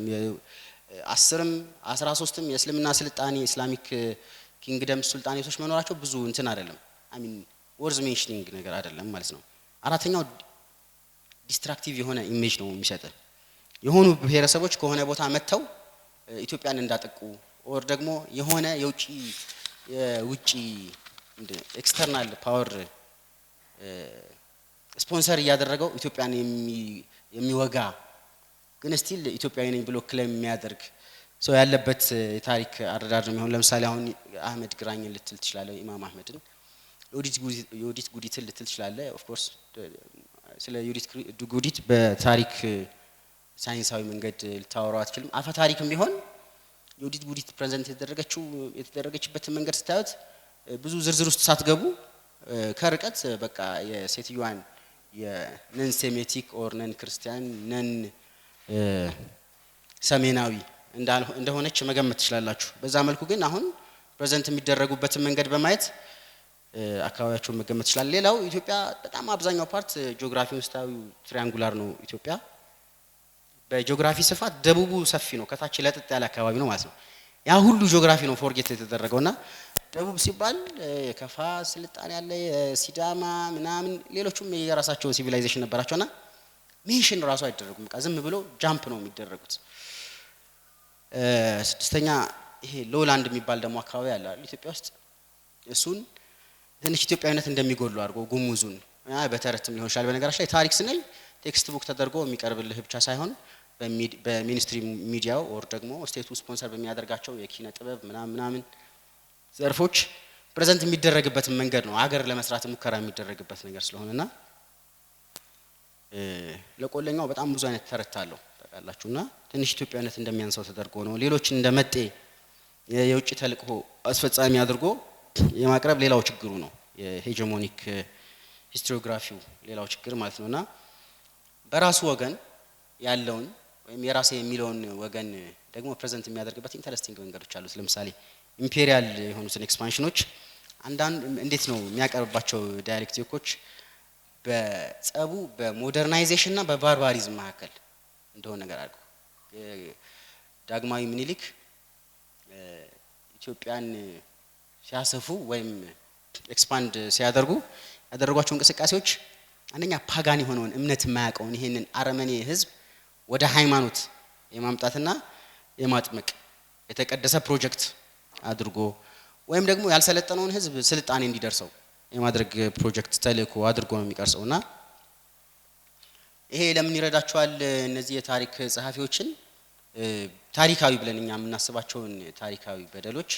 10ም 13ም የእስልምና ስልጣኔ ኢስላሚክ ኪንግደም ሱልጣኔቶች መኖራቸው ብዙ እንትን አይደለም አይ ሚን ወርዝ ሜንሽኒንግ ነገር አይደለም ማለት ነው አራተኛው ዲስትራክቲቭ የሆነ ኢሜጅ ነው የሚሰጠው የሆኑ ብሔረሰቦች ከሆነ ቦታ መተው ኢትዮጵያን እንዳጠቁ ኦር ደግሞ የሆነ የውጪ ኤክስተርናል ፓወር ስፖንሰር ያደረገው ኢትዮጵያን የሚወጋ ግን ስቲል ኢትዮጵያዊ ነኝ ብሎ ክሌም የሚያደርግ ሰው ያለበት የታሪክ አረዳድ ነው የሚሆን ለምሳሌ አሁን አህመድ ግራኝን ልትል ትችላለህ ኢማም አህመድን ዮዲት ጉዲትን ልትል ትችላለህ ኦፍ ኮርስ ስለ ዮዲት ጉዲት በታሪክ ሳይንሳዊ መንገድ ልታወራው አትችልም አፈ ታሪክም ቢሆን ዮዲት ጉዲት ፕሬዘንት የተደረገችበት መንገድ ስታዩት ብዙ ዝርዝር ውስጥ ሳትገቡ ከርቀት በቃ የሴትዮዋን የነን ሴሜቲክ ኦር ነን ክርስቲያን ነን ሰሜናዊ እንደሆነች መገመት ትችላላችሁ በዛ መልኩ ግን አሁን ፕሬዘንት የሚደረጉበት መንገድ በማየት አካባቢያቸው መገመት ይችላል ሌላው ኢትዮጵያ በጣም አብዛኛው ፓርት ጂኦግራፊ ውስጣዊ ትሪያንጉላር ነው ኢትዮጵያ በጂኦግራፊ ስፋት ደቡቡ ሰፊ ነው ከታች ለጥጥ ያለ አካባቢ ነው ማለት ነው ያ ሁሉ ጂኦግራፊ ነው ፎርጌት የተደረገውና ደቡብ ሲባል ከፋ ስልጣኔ ያለ ሲዳማ ምናምን ሌሎችም የራሳቸው ሲቪላይዜሽን ነበራቸውና ሜንሽን ራሱ አይደረጉም በቃ ዝም ብሎ ጃምፕ ነው የሚደረጉት ስድስተኛ ይሄ ሎላንድ የሚባል ደግሞ አካባቢ አለ ኢትዮጵያ ውስጥ እሱን ትንሽ ኢትዮጵያዊነት እንደሚጎሉ አድርጎ ጉሙዙን በተረትም ሊሆን ይችላል በነገራችን ላይ ታሪክ ስንል ቴክስት ቡክ ተደርጎ የሚቀርብልህ ብቻ ሳይሆን በሚኒስትሪ ሚዲያው ኦር ደግሞ ስቴቱ ስፖንሰር በሚያደርጋቸው የኪነ ጥበብ ምናምን ዘርፎች ፕሬዘንት የሚደረግበት መንገድ ነው ሀገር ለመስራት ሙከራ የሚደረግበት ነገር ስለሆነና ለቆለኛው በጣም ብዙ አይነት ተረት አለው ታውቃላችሁና ትንሽ ኢትዮጵያዊነት እንደሚያንሰው ተደርጎ ነው ሌሎች እንደመጤ የውጭ ተልቆ አስፈጻሚ አድርጎ የማቅረብ ሌላው ችግሩ ነው የሄጂሞኒክ ሂስቶሪዮግራፊው ሌላው ችግር ማለት ነውና በራሱ ወገን ያለውን ወይም የራሴ የሚለውን ወገን ደግሞ ፕሬዘንት የሚያደርግበት ኢንተረስቲንግ መንገዶች አሉት ለምሳሌ ኢምፔሪያል የሆኑትን ኤክስፓንሽኖች አንዳንድ እንዴት ነው የሚያቀርባቸው ዳይሬክቲኮች በጸቡ በሞደርናይዜሽን እና በባርባሪዝም መካከል እንደሆነ ነገር አድርጎ ዳግማዊ ምኒልክ ኢትዮጵያን ሲያሰፉ ወይም ኤክስፓንድ ሲያደርጉ ያደረጓቸው እንቅስቃሴዎች አንደኛ ፓጋን የሆነውን እምነት የማያውቀውን ይሄንን አረመኔ ህዝብ ወደ ሃይማኖት የማምጣትና የማጥመቅ የተቀደሰ ፕሮጀክት አድርጎ ወይም ደግሞ ያልሰለጠነውን ህዝብ ስልጣኔ እንዲደርሰው የማድረግ ፕሮጀክት ተልእኮ አድርጎ ነው የሚቀርጸውና ይሄ ለምን ይረዳቸዋል እነዚህ የታሪክ ጸሐፊዎችን ታሪካዊ ብለን እኛ የምናስባቸውን ታሪካዊ በደሎች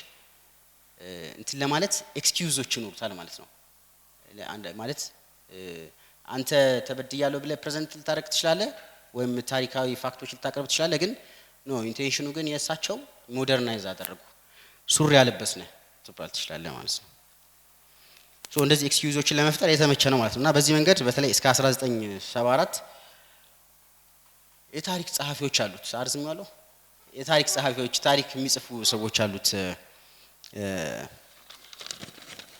እንትን ለማለት ኤክስኪዩዞች ይኖሩታል ማለት ነው። ማለት አንተ ተበድያለሁ ብለህ ፕሬዘንት ልታደርግ ትችላለህ ወይም ታሪካዊ ፋክቶች ልታቀርብ ትችላለህ ግን ኖ ኢንቴንሽኑ ግን የሳቸው ሞደርናይዝ አደረጉ ሱሪ ያለበስ ነህ ትባል ትችላለህ ማለት ነው። ሶ እንደዚህ ኤክስኪዩዞችን ለመፍጠር የተመቸ ነው ማለት ነው። እና በዚህ መንገድ በተለይ እስከ 1974 የታሪክ ጸሐፊዎች አሉት አርዝም ያለው የታሪክ ጸሐፊዎች ታሪክ የሚጽፉ ሰዎች አሉት።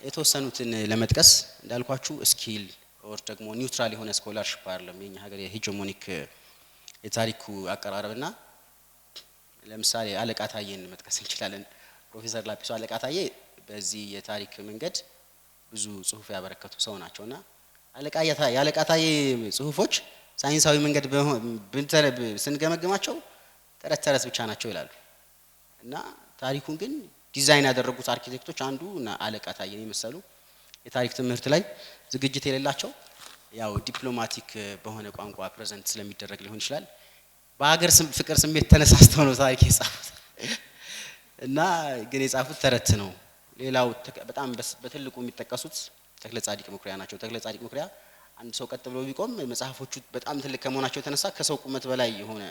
የተወሰኑትን ለመጥቀስ እንዳልኳችሁ ስኪል ኦር ደግሞ ኒውትራል የሆነ ስኮላርሺፕ አይደለም የኛ ሀገር የሄጀሞኒክ የታሪኩ አቀራረብና ለምሳሌ አለቃ ታዬን መጥቀስ እንችላለን። ፕሮፌሰር ላጲሶ አለቃ ታዬ በዚህ የታሪክ መንገድ ብዙ ጽሁፍ ያበረከቱ ሰው ናቸውና አለቃ ታዬ ጽሁፎች ሳይንሳዊ መንገድ ስንገመግማቸው ተረት ብቻ ናቸው ይላሉ እና ታሪኩን ግን ዲዛይን ያደረጉት አርኪቴክቶች አንዱ እና አለቃ ታዬን የመሰሉ የታሪክ ትምህርት ላይ ዝግጅት የሌላቸው ያው ዲፕሎማቲክ በሆነ ቋንቋ ፕሬዘንት ስለሚደረግ ሊሆን ይችላል በአገር ፍቅር ስሜት ተነሳስተው ነው ታሪክ የጻፉት እና ግን የጻፉት ተረት ነው። ሌላው በጣም በትልቁ የሚጠቀሱት ተክለ ጻዲቅ መኩሪያ ናቸው። ተክለ ጻዲቅ መኩሪያ አንድ ሰው ቀጥ ብሎ ቢቆም መጽሐፎቹ በጣም ትልቅ ከመሆናቸው የተነሳ ከሰው ቁመት በላይ የሆነ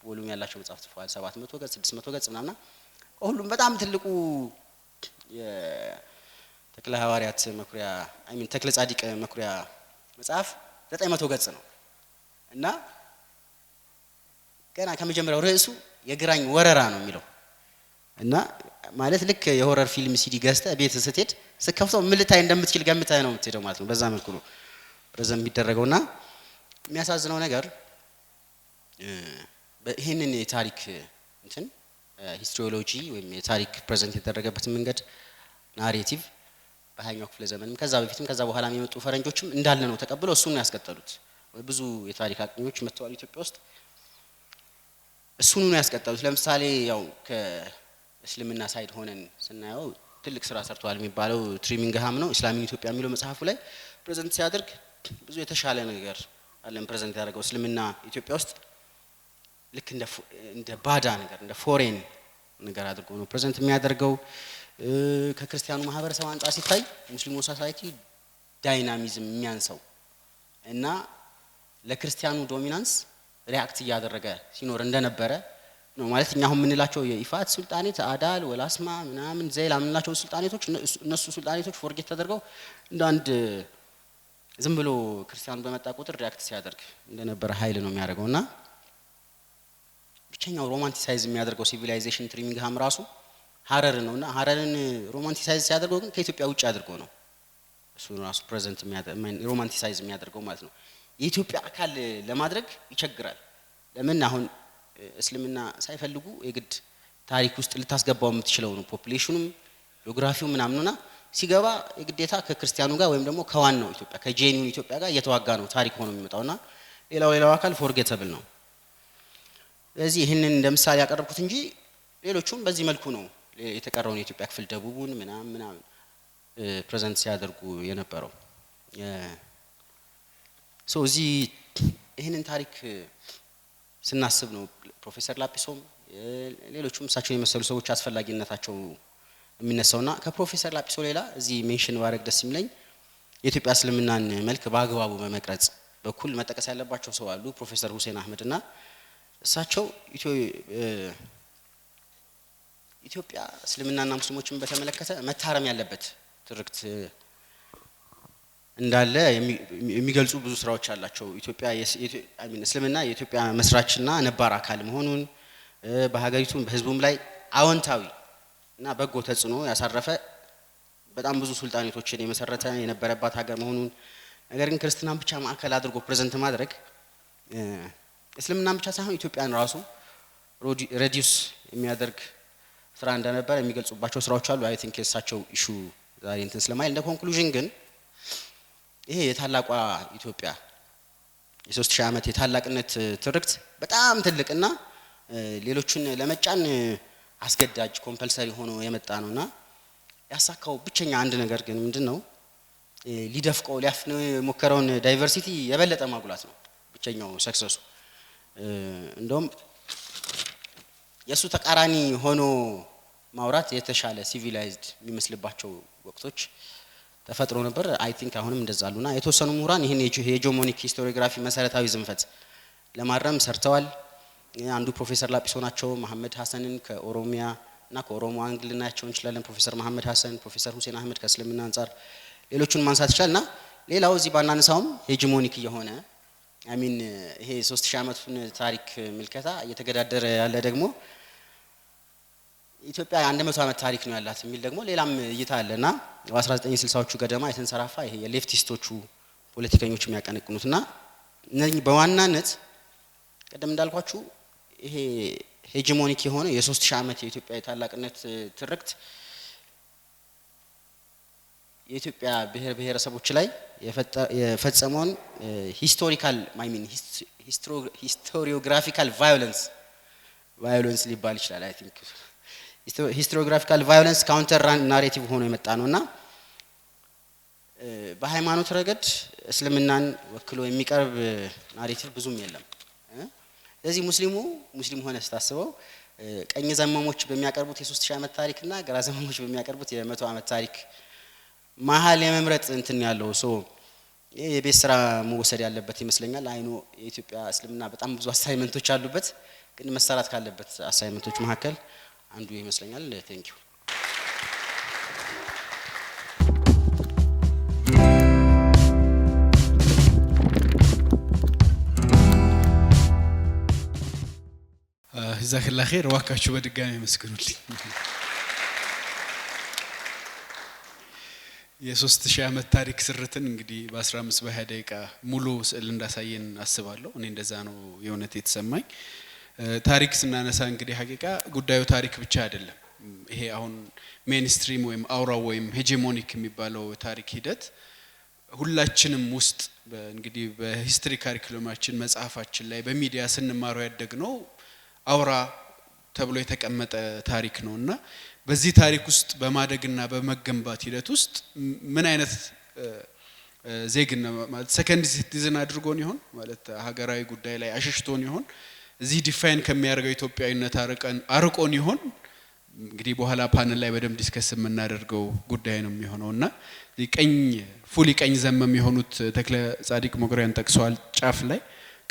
ቮሉም ያላቸው መጽሐፍ ጽፈዋል 700 ገጽ 600 ገጽ ምናምን ሁሉም በጣም ትልቁ የተክለ ሐዋርያት መኩሪያ ተክለ ጻዲቅ መኩሪያ መጽሐፍ 900 ገጽ ነው እና ገና ከመጀመሪያው ርዕሱ የግራኝ ወረራ ነው የሚለው እና ማለት ልክ የሆረር ፊልም ሲዲ ገዝተህ ቤት ስትሄድ ስከፍተው ምን ልታይ እንደምትችል ገምተህ ነው የምትሄደው ማለት ነው። በዛ መልኩ ነው ፕሬዘንት የሚደረገውና የሚያሳዝነው ነገር ይሄንን የታሪክ እንትን ሂስቶሪዮሎጂ ወይም የታሪክ ፕሬዘንት የተደረገበት መንገድ ናሬቲቭ በሃያኛው ክፍለ ዘመንም ከዛ በፊትም ከዛ በኋላ የሚመጡ ፈረንጆችም እንዳለ ነው ተቀብለው እሱን ነው ያስቀጠሉት። ብዙ የታሪክ አጥኚዎች መጥተዋል ኢትዮጵያ ውስጥ እሱን ነው ያስቀጠሉት። ለምሳሌ ያው ከእስልምና ሳይድ ሆነን ስናየው ትልቅ ስራ ሰርቷል የሚባለው ትሪሚንግሃም ነው ኢስላሚክ ኢትዮጵያ የሚለው መጽሐፉ ላይ ፕሬዘንት ሲያደርግ ብዙ የተሻለ ነገር አለን ፕሬዘንት ያደርገው እስልምና ኢትዮጵያ ውስጥ ልክ እንደ ባዳ ነገር እንደ ፎሬን ነገር አድርጎ ነው ፕሬዘንት የሚያደርገው። ከክርስቲያኑ ማህበረሰብ አንጻር ሲታይ ሙስሊሙ ሶሳይቲ ዳይናሚዝም የሚያንሰው እና ለክርስቲያኑ ዶሚናንስ ሪአክት እያደረገ ሲኖር እንደነበረ ነው ማለት እኛ አሁን የምንላቸው የኢፋት ሱልጣኔት አዳል ወላስማ ምናምን ዘይላ የምንላቸው ሱልጣኔቶች እነሱ ሱልጣኔቶች ፎርጌት ተደርገው እንደ አንድ ዝም ብሎ ክርስቲያኑ በመጣ ቁጥር ሪአክት ሲያደርግ እንደነበረ ኃይል ነው የሚያደርገውና ብቸኛው ሮማንቲሳይዝ የሚያደርገው ሲቪላይዜሽን ትሪሚንግሃም ራሱ ሀረር ነውና ሀረርን ሮማንቲሳይዝ ሲያደርገው ግን ከኢትዮጵያ ውጭ አድርጎ ነው እሱ ራሱ ፕሬዘንት ሮማንቲሳይዝ የሚያደርገው ማለት ነው። የኢትዮጵያ አካል ለማድረግ ይቸግራል። ለምን አሁን እስልምና ሳይፈልጉ የግድ ታሪክ ውስጥ ልታስገባው የምትችለው ነው ፖፑሌሽኑም ጂኦግራፊው ምናምንና ሲገባ የግዴታ ከክርስቲያኑ ጋር ወይም ደግሞ ከዋናው ኢትዮጵያ ከጄኒውን ኢትዮጵያ ጋር እየተዋጋ ነው ታሪክ ሆኖ የሚመጣውና ሌላው አካል ፎርጌተብል ነው። ስለዚህ ይሄንን እንደምሳሌ ያቀርብኩት እንጂ ሌሎቹም በዚህ መልኩ ነው የተቀረውን የኢትዮጵያ ክፍል ደቡቡን ምናምን ፕሬዘንት ሲያደርጉ የነበረው እዚህ ይሄንን ታሪክ ስናስብ ነው ፕሮፌሰር ላጲሶም ሌሎቹም እሳቸውን የመሰሉ ሰዎች አስፈላጊነታቸው የሚነሳውና ከፕሮፌሰር ላጲሶ ሌላ እዚህ ሜንሽን ባረግ ደስ የሚለኝ የኢትዮጵያ እስልምናን መልክ በአግባቡ በመቅረጽ በኩል መጠቀስ ያለባቸው ሰው አሉ ፕሮፌሰር ሁሴን አህመድና እሳቸው ኢትዮጵያ እስልምናና ሙስሊሞችን በተመለከተ መታረም ያለበት ትርክት እንዳለ የሚገልጹ ብዙ ስራዎች አላቸው። ኢትዮጵያ እስልምና የኢትዮጵያ መስራችና ነባር አካል መሆኑን በሀገሪቱም በህዝቡም ላይ አዎንታዊ እና በጎ ተጽዕኖ ያሳረፈ በጣም ብዙ ሱልጣኔቶችን የመሰረተ የነበረባት ሀገር መሆኑን ነገር ግን ክርስትናን ብቻ ማዕከል አድርጎ ፕሬዘንት ማድረግ እስልምናን ብቻ ሳይሆን ኢትዮጵያን ራሱ ሬዲዩስ የሚያደርግ ስራ እንደነበረ የሚገልጹባቸው ስራዎች አሉ። አይ ቲንክ የሳቸው ኢሹ ዛሬ እንትን ስለማይል እንደ ኮንክሉዥን ግን ይሄ የታላቋ ኢትዮጵያ የ3000 ዓመት የታላቅነት ትርክት በጣም ትልቅና ሌሎችን ለመጫን አስገዳጅ ኮምፐልሰሪ ሆኖ የመጣ ነውና ያሳካው ብቸኛ አንድ ነገር ግን ምንድነው ሊደፍቀው ሊያፍነው የሞከረውን ዳይቨርሲቲ የበለጠ ማጉላት ነው ብቸኛው ሰክሰሱ። እንደውም የሱ ተቃራኒ ሆኖ ማውራት የተሻለ ሲቪላይዝድ የሚመስልባቸው ወቅቶች ተፈጥሮ ነበር አይ ቲንክ አሁንም እንደዛ አሉና የተወሰኑ ምሁራን ይሄን የሄጂሞኒክ ሂስቶሪዮግራፊ መሰረታዊ ዝንፈት ለማረም ሰርተዋል አንዱ ፕሮፌሰር ላጲሶ ናቸው መሐመድ ሐሰንን ከኦሮሚያ እና ከኦሮሞ አንግል ልናያቸው እንችላለን ፕሮፌሰር መሐመድ ሐሰን ፕሮፌሰር ሁሴን አህመድ ከእስልምና አንፃር ሌሎቹን ማንሳት ይችላልና ሌላው እዚህ ባናነሳውም ሄጂሞኒክ የሆነ አይ ሚን ይሄ 3000 ዓመቱን ታሪክ ምልከታ እየተገዳደረ ያለ ደግሞ ኢትዮጵያ 100 ዓመት ታሪክ ነው ያላት የሚል ደግሞ ሌላም እይታ አለና በ1960ዎቹ ገደማ የተንሰራፋ ይሄ የሌፍቲስቶቹ ፖለቲከኞች የሚያቀነቅኑትና እነዚህ በዋናነት ቀደም እንዳልኳችሁ ይሄ ሄጂሞኒክ የሆነ የ3000 ዓመት የኢትዮጵያ የታላቅነት ትርክት የኢትዮጵያ ብሔረሰቦች ላይ የፈጸመውን ሂስቶሪካል አይ ሚን ሂስቶሪዮግራፊካል ቫዮለንስ ሊባል ይችላል አይ ቲንክ ሂስቶሪዮግራፊካል ቫዮለንስ ካውንተር ናሬቲቭ ሆኖ የመጣ ነውና በሃይማኖት ረገድ እስልምናን ወክሎ የሚቀርብ ናሬቲቭ ብዙም የለም ስለዚህ ሙስሊም ሆነ ስታስበው ቀኝ ዘመሞች በሚያቀርቡት የ3000 ዓመት ታሪክና ግራ ዘመሞች በሚያቀርቡት የ100 ዓመት ታሪክ መሃል የመምረጥ እንትን ያለው የቤት ስራ መወሰድ ያለበት ይመስለኛል አይኖ የኢትዮጵያ እስልምና በጣም ብዙ አሳይመንቶች አሉበት ግን መሰራት ካለበት አሳይመንቶች መካከል አንዱ ይመስለኛል ቴንክ ዩ ጀዛከላህ ኸይር ዋካችሁ በድጋሚ መስክሩልኝ የ3000 ዓመት ታሪክ ስርትን እንግዲህ በ15 በ20 ደቂቃ ሙሉ ስዕል እንዳሳየን አስባለሁ እኔ እንደዛ ነው የእውነት የተሰማኝ ታሪክ ስናነሳ እንግዲህ ሐቂቃ ጉዳዩ ታሪክ ብቻ አይደለም ይሄ አሁን ሜንስትሪም ወይም አውራው ወይም ሄጂሞኒክ የሚባለው ታሪክ ሂደት ሁላችንም ውስጥ እንግዲህ በሂስትሪ ካሪኩለማችን መጽሐፋችን ላይ በሚዲያ ስንማረው ያደግነው አውራ ተብሎ የተቀመጠ ታሪክ ነውና በዚህ ታሪክ ውስጥ በማደግና በመገንባት ሂደት ውስጥ ምን አይነት ዜግነት ማለት ሰከንድ ሲቲዝን አድርጎን ይሆን ማለት ሀገራዊ ጉዳይ ላይ አሽሽቶን ይሆን እዚህ ዲፋይን ከሚያደርገው ኢትዮጵያዊነት አርቆን ይሆን እንግዲህ በኋላ ፓነል ላይ በደም ዲስከስ የምናደርገው ጉዳይ ነው የሚሆነውና ቀኝ ፉሊ ቀኝ ዘመም የሆኑት ተክለ ጻዲቅ ሞገሪያን ጠቅሰዋል ጫፍ ላይ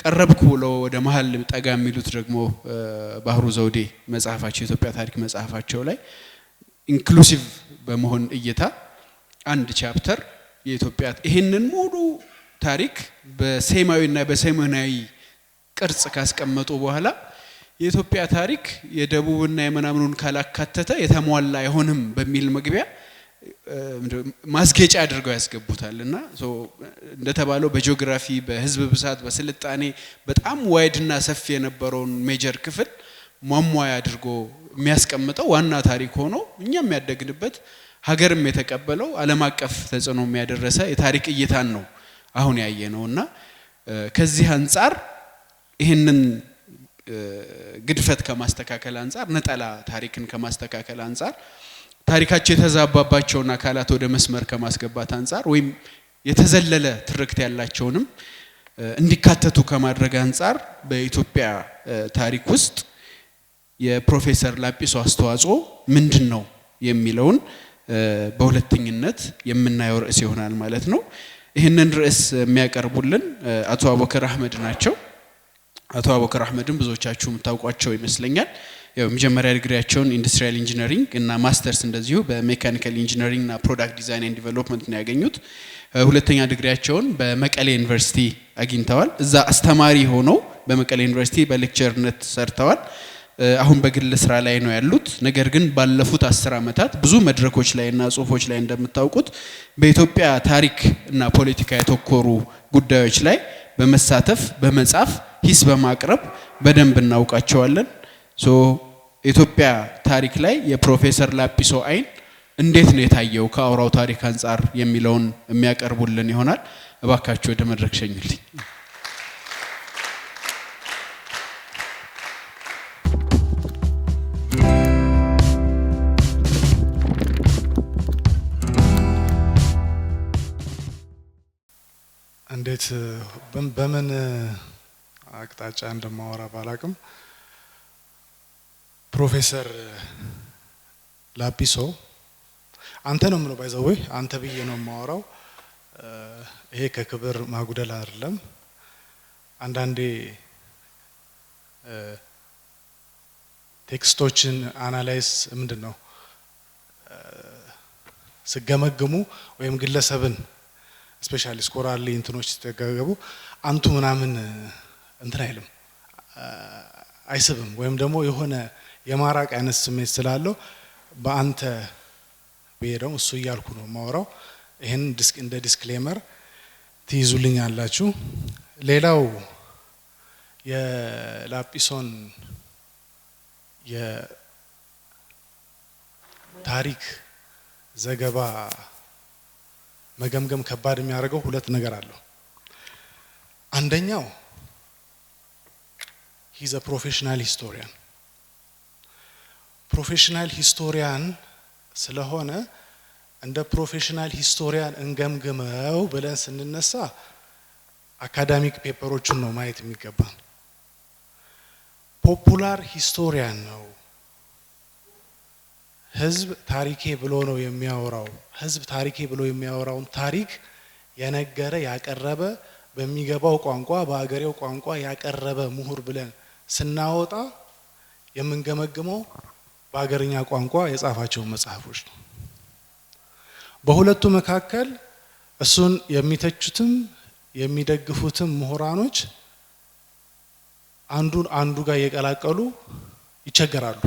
ቀረብኩ ብሎ ወደ መሃል ጠጋ የሚሉት ደግሞ ባህሩ ዘውዴ መጽሐፋቸው የኢትዮጵያ ታሪክ መጽሐፋቸው ላይ ኢንክሉሲቭ በመሆን እይታ አንድ ቻፕተር የኢትዮጵያ ይሄንን ሙሉ ታሪክ በሴማዊና በሰሜናዊ ቅርጽ ካስቀመጡ በኋላ የኢትዮጵያ ታሪክ የደቡብና የመናምኑን ካላካተተ የተሟላ አይሆንም በሚል መግቢያ ማስጌጫ አድርገው ያስገቡታልና እንደተባለው በጂኦግራፊ በህዝብ ብዛት በስልጣኔ በጣም ዋይድና ሰፊ የነበረውን ሜጀር ክፍል ማሟያ አድርጎ የሚያስቀምጠው ዋና ታሪክ ሆኖ እኛም ያደግንበት ሀገርም የተቀበለው ዓለም አቀፍ ተጽዕኖ የሚያደርሰ የታሪክ እይታን ነው አሁን ያየነውና ከዚህ አንፃር ይሄንን ግድፈት ከማስተካከል አንፃር ነጠላ ታሪክን ከማስተካከል አንፃር ታሪካቸው የተዛባባቸውና አካላት ወደ መስመር ከማስገባት አንፃር ወይም የተዘለለ ትርክት ያላቸውንም እንዲካተቱ ከማድረግ አንፃር በኢትዮጵያ ታሪክ ውስጥ የፕሮፌሰር ላጲሶ አስተዋጽኦ ምንድነው የሚለውን በሁለተኝነት የምናየው ርዕስ ይሆናል ማለት ነው ይሄንን ርዕስ የሚያቀርቡልን አቶ አቡበከር አህመድ ናቸው አቶ አቡበከር አህመድን ብዙዎቻችሁ የምታውቋቸው ይመስለኛል የመጀመሪያ ዲግሪያቸውን ኢንዱስትሪያል ኢንጂነሪንግ እና ማስተርስ እንደዚሁ በሜካኒካል ኢንጂነሪንግ እና ፕሮዳክት ዲዛይን ኤንድ ዲቨሎፕመንት ነው ያገኙት ሁለተኛ ዲግሪያቸውን በመቀሌ ዩኒቨርሲቲ አግኝተዋል እዛ አስተማሪ ሆነው በመቀሌ ዩኒቨርሲቲ በሌክቸርነት ሰርተዋል አሁን በግል ስራ ላይ ነው ያሉት ነገር ግን ባለፉት 10 አመታት ብዙ መድረኮች ላይና ጽሁፎች ላይ እንደምታውቁት በኢትዮጵያ ታሪክ እና ፖለቲካ የተኮሩ ጉዳዮች ላይ በመሳተፍ በመጻፍ ሂስ በማቅረብ በደንብ እናውቃቸዋለን ኢትዮጵያ ታሪክ ላይ የፕሮፌሰር ላጲሶ አይን እንዴት ነው የታየው ከአውራው ታሪክ አንፃር የሚለውን የሚያቀርቡልን ይሆናል እባካችሁ ወደ መድረክ ሸኙልኝ እንዴት በምን አቅጣጫ እንደማወራ ባላቅም ፕሮፌሰር ላጲሶ አንተ ነው ምለው ባይዘው አንተ ብዬ ነው የማወራው ይሄ ከክብር ማጉደል አይደለም አንዳንዴ ቴክስቶችን አናላይዝ ምንድነው ስገመግሙ ወይም ግለሰብን ስፔሻሊ ስኮራሊ እንትኖች ተገገቡ አንቱ ምናምን እንትን አይልም አይስብም ወይም ደግሞ የሆነ የማራቅ አይነት ስሜት ስላለው በአንተ በየደም እሱ ይያልኩ ነው ማወራው ይሄን እንደ ዲስክሌመር ትይዙልኛላችሁ ሌላው የላጲሶን የታሪክ ዘገባ መገምገም ከባድ የሚያደርገው ሁለት ነገር አለው አንደኛው he's a professional historian ስለሆነ እንደ ፕሮፌሽናል ሂስቶሪያን እንገምግመው ብለን ስንነሳ አካዳሚክ ፔፐሮችን ነው ማየት የሚገባን ፖፑላር ሂስቶሪያን ነው ህዝብ ታሪኬ ብሎ ነው የሚያወራው ህዝብ ታሪኬ ብሎ የሚያወራውን ታሪክ የነገረ ያቀረበ በሚገባው ቋንቋ በአገሬው ቋንቋ ያቀረበ ምሁር ብለን ስናወጣ የምንገመግመው በአገርኛ ቋንቋ የጻፋቸው መጽሐፎች ነው በሁለቱ መካከል እሱን የሚተቹትም የሚደግፉትም ምሁራኖች አንዱ ጋር የቀላቀሉ ይቸገራሉ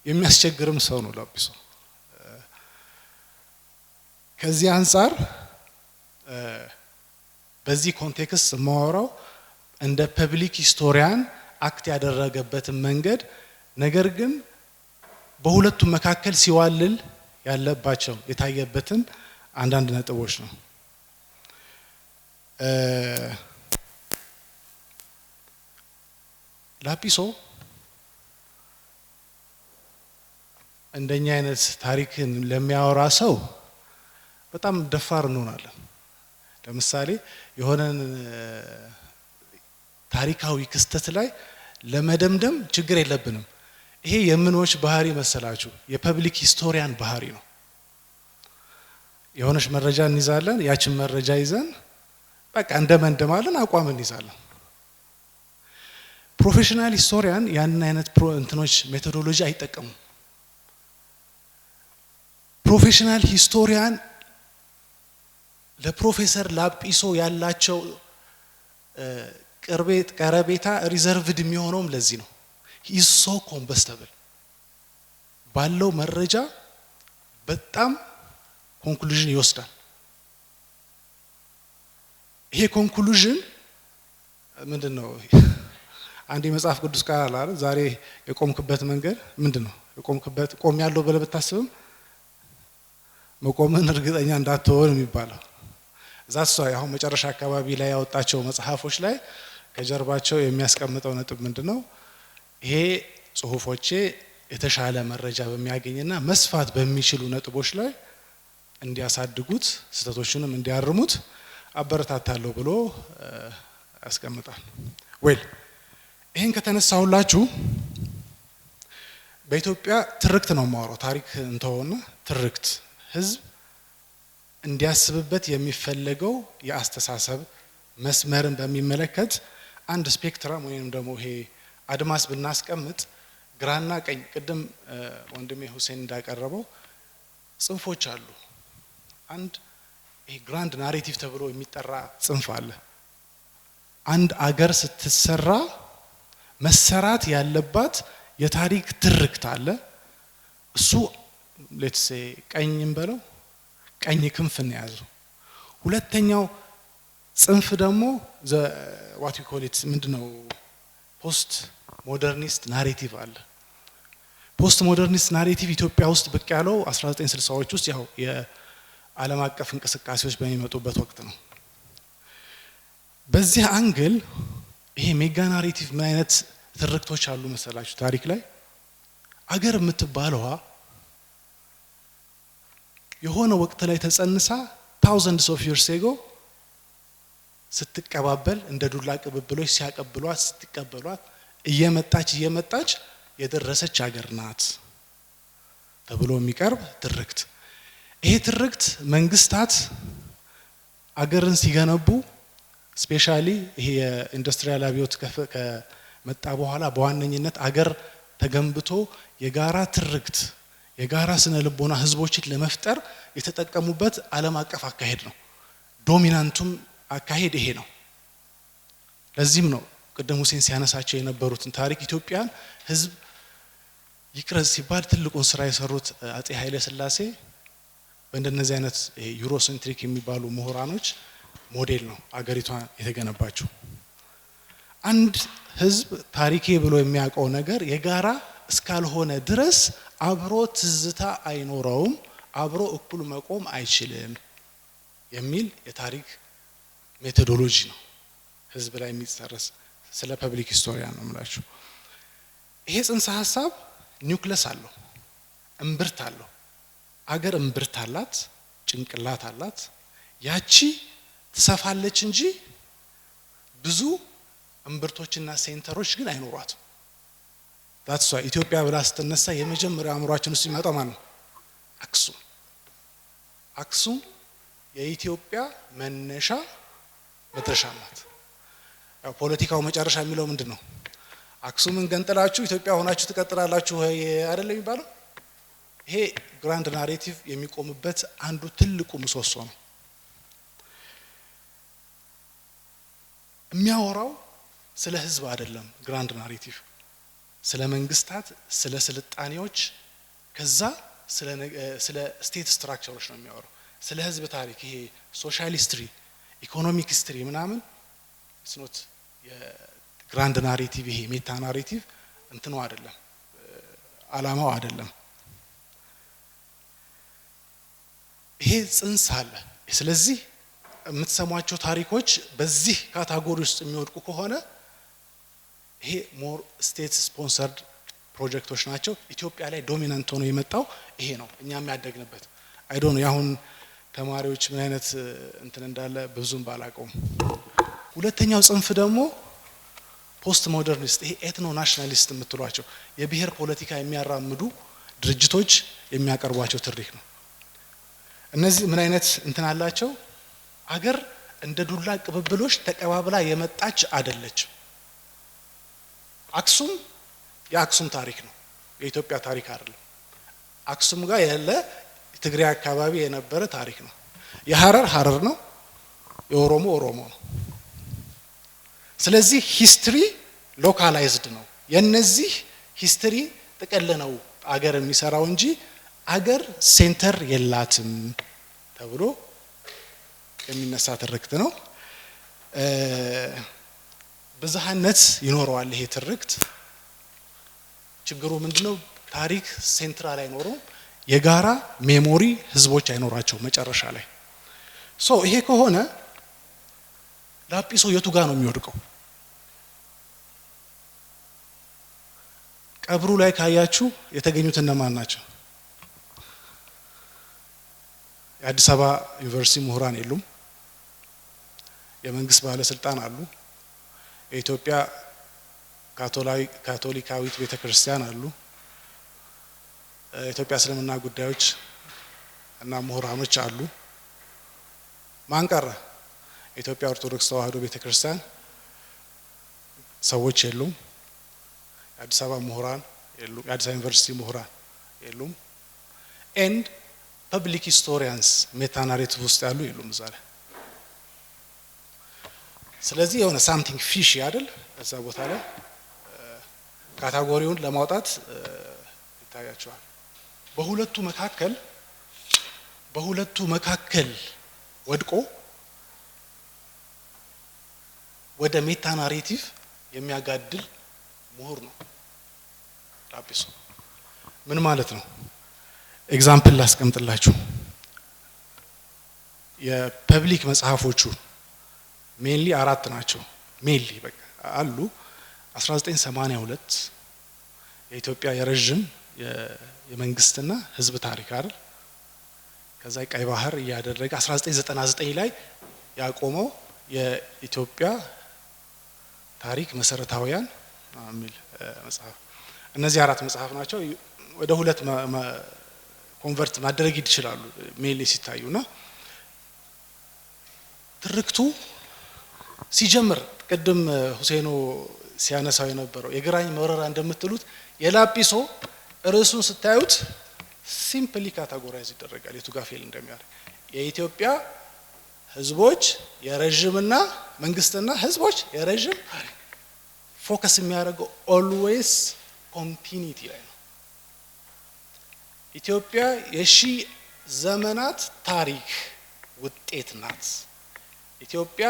የሚያስቸግርም ሰው ነው ላጲሶ ከዚህ አንፃር በዚህ ኮንቴክስት ማወራው እንደ ፐብሊክ ሂስቶሪያን አክት ያደረገበትን መንገድ ነገር ግን በሁለቱ መካከል ሲዋልል ያለባቸው የታየበትን አንዳንድ ነጥቦች ነው ላጲሶ እንደኛ አይነት ታሪክን ለሚያወራ ሰው በጣም ደፋር እንሆናለን ለምሳሌ የሆነን ታሪካዊ ክስተት ላይ ለመደምደም ችግር የለብንም ይሄ የምኖች ባህሪ መሰላችሁ የፐብሊክ ሂስቶሪያን ባህሪ ነው የሆነሽ መረጃ እንይዛለን ያችን መረጃ ይዘን በቃ እንደመንደማለን አቋም እንይዛለን ፕሮፌሽናል ሂስቶሪያን ያንን አይነት እንትኖች ሜቶዶሎጂ አይጠቀሙም ፕሮፌሽናል ሂስቶሪያን ለፕሮፌሰር ላጲሶ ያላቸው ቀረቤታ ሪዘርቭድ የሚሆነውም ለዚህ ነው he is so combustible ባለው መረጃ በጣም ኮንክሉዥን ይወስዳል ይሄ ኮንክሉዥን ምንድነው አንድ የመጽሐፍ ቅዱስ ቃል አለ ዛሬ የቆምክበት መንገድ ምንድነው የቆምክበት ቆም ያለው ብለህ ብታስብም መቆምን እርግጠኛ እንዳትሆን የሚባለው ዛስ ያው መጨረሻ አካባቢ ላይ ያወጣቸው መጽሐፎች ላይ ከጀርባቸው የሚያስቀምጠው ነጥብ ምንድነው ይሄ ጽሁፎቼ የተሻለ መረጃ በሚያገኝና መስፋት በሚችሉ ነጥቦች ላይ እንዲያሳድጉት ስተቶችንም እንዲያርሙት አበረታታለሁ ብሎ ያስቀምጣል ዌል ይሄን ከተነሳሁላችሁ በኢትዮጵያ ትርክት ነው ማወራው ታሪክ እንተውና ትርክት ህዝብ እንዲያስብበት የሚፈልገው የአስተሳሰብ መስመርን በሚመለከት አንድ ስፔክትረም ወይንም ደግሞ ይሄ አድማስ ብናስቀምጥ ግራና ቀኝ ቅድም ወንድሜ ሁሴን እንዳቀረበው ጽንፎች አሉ አንድ ይሄ ግራንድ ናሬቲቭ ተብሎ የሚጠራ ጽንፍ አለ አንድ አገር ስትሰራ መሰራት ያለባት የታሪክ ትርክት አለ እሱ ሌትስ ሴ ቀኝም በለው ቀኝ ክንፍ ነው ያዘው ሁለተኛው ጽንፍ ደግሞ what we call it ምንድነው ፖስት ሞደርኒስት ናሬቲቭ አለ ፖስት ሞደርኒስት ናሬቲቭ ኢትዮጵያ ውስጥ ብቅ ያለው 1960ዎች ውስጥ ያው የዓለም አቀፍ እንቅስቃሴዎች በሚመጡበት ወቅት ነው በዚህ አንግል ይሄ ሜጋ ናሬቲቭ ምን አይነት ትርክቶች አሉ መሰላችሁ ታሪክ ላይ አገር የምትባለዋ የሆነ ወቅት ላይ ተጸንሳ thousands of years ago ስትቀባበል እንደ ዱላ ቅብብሎች ሲያቀብሏት ስትቀበሏት እየመጣች የደረሰች ሀገር ናት ተብሎ የሚቀርብ ትርክት። ይሄ ትርክት መንግስታት አገርን ሲገነቡ ስፔሻሊ ይሄ የኢንዱስትሪያል አብዮት ከመጣ በኋላ በዋነኝነት አገር ተገንብቶ የጋራ ትርክት የጋራ ስነ ልቦና ህዝቦችን ለመፍጠር የተጠቀሙበት ዓለም አቀፍ አካሄድ ነው። ዶሚናንቱም አካሄድ ይሄ ነው። ለዚህም ነው ቅድም ሁሴን ሲያነሳቸው የነበሩትን ታሪክ ኢትዮጵያን ህዝብ ይቅረጽ ሲባል ትልቁን ስራ የሰሩት አጼ ኃይለ ሥላሴ በእንደነዚህ አይነት ዩሮሴንትሪክ የሚባሉ ምሁራኖች ሞዴል ነው አገሪቷን የተገነባቸው። አንድ ህዝብ ታሪኬ ብሎ የሚያውቀው ነገር የጋራ እስካልሆነ ድረስ አብሮ ትዝታ አይኖረውም፣ አብሮ እኩል መቆም አይችልም የሚል የታሪክ ሜቶዶሎጂ ነው ህዝብ ላይ የሚጸረስ። ስለ ፐብሊክ ሂስቶሪያን ነው የምላችሁ። ይሄ ጽንሰ ሐሳብ ኒውክለስ አለው፣ እምብርት አለው። አገር እምብርት አላት፣ ጭንቅላት አላት። ያቺ ትሰፋለች እንጂ ብዙ እምብርቶችና ሴንተሮች ግን አይኖሯትም። ዳትስ ዋይ ኢትዮጵያ ብላ ስትነሳ የመጀመሪያው አእምሯችን ውስጥ የሚመጣው ማን ነው? አክሱም። አክሱም የኢትዮጵያ መነሻ መድረሻ ናት። ያው ፖለቲካው መጨረሻ የሚለው ምንድን ነው? አክሱምን ገንጥላችሁ ኢትዮጵያ ሆናችሁ ትቀጥላላችሁ አይደለም የሚባለው። ይሄ ግራንድ ናሬቲቭ የሚቆምበት አንዱ ትልቁ ምሰሶ ነው። የሚያወራው ስለ ህዝብ አይደለም። ግራንድ ናሬቲቭ ስለ መንግስታት፣ ስለ ስልጣኔዎች፣ ከዛ ስለ ስቴት ስትራክቸሮች ነው የሚያወራው። ስለ ህዝብ ታሪክ ይሄ ሶሻል ሂስትሪ፣ ኢኮኖሚክ ሂስትሪ ምናምን ስኖት የግራንድ ናሬቲቭ ይሄ ሜታ ናሬቲቭ እንትኑ አይደለም፣ አላማው አይደለም። ይሄ ጽንስ አለ። ስለዚህ የምትሰሟቸው ታሪኮች በዚህ ካታጎሪ ውስጥ የሚወድቁ ከሆነ ይሄ ሞር ስቴት ስፖንሰርድ ፕሮጀክቶች ናቸው። ኢትዮጵያ ላይ ዶሚናንት ሆኖ የመጣው ይሄ ነው። እኛም ያደግንበት አይዶን ያሁን ተማሪዎች ምን አይነት እንትን እንዳለ ብዙም ባላቀውም። ሁለተኛው ጽንፍ ደግሞ ፖስት ሞደርኒስት ይሄ ኤትኖ ናሽናሊስት የምትሏቸው የብሔር ፖለቲካ የሚያራምዱ ድርጅቶች የሚያቀርቧቸው ትሪክ ነው። እነዚህ ምን አይነት እንትን አላቸው? አገር እንደ ዱላ ቅብብሎች ተቀባብላ የመጣች አይደለችም። አክሱም የአክሱም ታሪክ ነው፣ የኢትዮጵያ ታሪክ አይደለም። አክሱም ጋር ያለ ትግራይ አካባቢ የነበረ ታሪክ ነው። የሐረር ሐረር ነው፣ የኦሮሞ ኦሮሞ ነው። ስለዚህ ሂስትሪ ሎካላይዝድ ነው። የነዚህ ሂስትሪ ጥቅል ነው አገር የሚሰራው እንጂ አገር ሴንተር የላትም ተብሎ የሚነሳ ትርክት ነው። ብዝሃነት ይኖረዋል ይሄ ትርክት። ችግሩ ምንድነው? ታሪክ ሴንትራል አይኖረውም። የጋራ ሜሞሪ ህዝቦች አይኖራቸው መጨረሻ ላይ። ይሄ ከሆነ ላጲሶ የቱ ጋር ነው የሚወድቀው? ቀብሩ ላይ ካያችሁ የተገኙት እነማን ናቸው? የአዲስ አበባ ዩኒቨርሲቲ ምሁራን የሉም። የመንግስት ባለስልጣን አሉ። የኢትዮጵያ ካቶሊካዊት ቤተክርስቲያን አሉ። የኢትዮጵያ እስልምና ጉዳዮች እና ምሁራኖች አሉ። ማን ቀረ? የኢትዮጵያ ኦርቶዶክስ ተዋሕዶ ቤተክርስቲያን ሰዎች የሉም። የአዲስ አበባ ምሁራን የሉም። የአዲስ አበባ ዩኒቨርሲቲ ምሁራን የሉም። ኤንድ ፐብሊክ ሂስቶሪያንስ ሜታ ናሬቲቭ ውስጥ ያሉ የሉም እዛ ላይ። ስለዚህ የሆነ ሳምቲንግ ፊሽ አይደል እዛ ቦታ ላይ ካታጎሪውን ለማውጣት ይታያቸዋል። በሁለቱ መካከል ወድቆ ወደ ሜታ ናሬቲቭ የሚያጋድል ምሁር ነው ላጲሶ። ምን ማለት ነው? ኤግዛምፕል ላስቀምጥላችሁ። የፐብሊክ መጽሐፎቹ ሜንሊ 4 ናቸው። ሜንሊ በቃ አሉ። 1982 የኢትዮጵያ የረጅም የመንግስትና ህዝብ ታሪክ አይደል። ከዛ ቀይ ባህር እያደረገ 1999 ላይ ያቆመው የኢትዮጵያ ታሪክ መሰረታዊያን የሚል መጽሐፍ። እነዚህ 4 መጽሐፍ ናቸው። ወደ 2 ኮንቨርት ማድረግ ይችላሉ ሜል ሲታዩና ትርክቱ ሲጀምር ቅድም ሁሴኖ ሲያነሳው የነበረው የግራኝ መረራ እንደምትሉት የላጲሶ ርዕሱን ስታዩት ሲምፕሊ ካታጎራይዝ ይደረጋል የቱ ጋር ፌል እንደሚያደርግ የኢትዮጵያ ህዝቦች የረጅምና መንግስትና ህዝቦች የረጅም ፎከስ የሚያደርገው ኦልዌይስ ኮንቲኒቲ ላይ ነው ኢትዮጵያ የሺ ዘመናት ታሪክ ውጤት ናት ኢትዮጵያ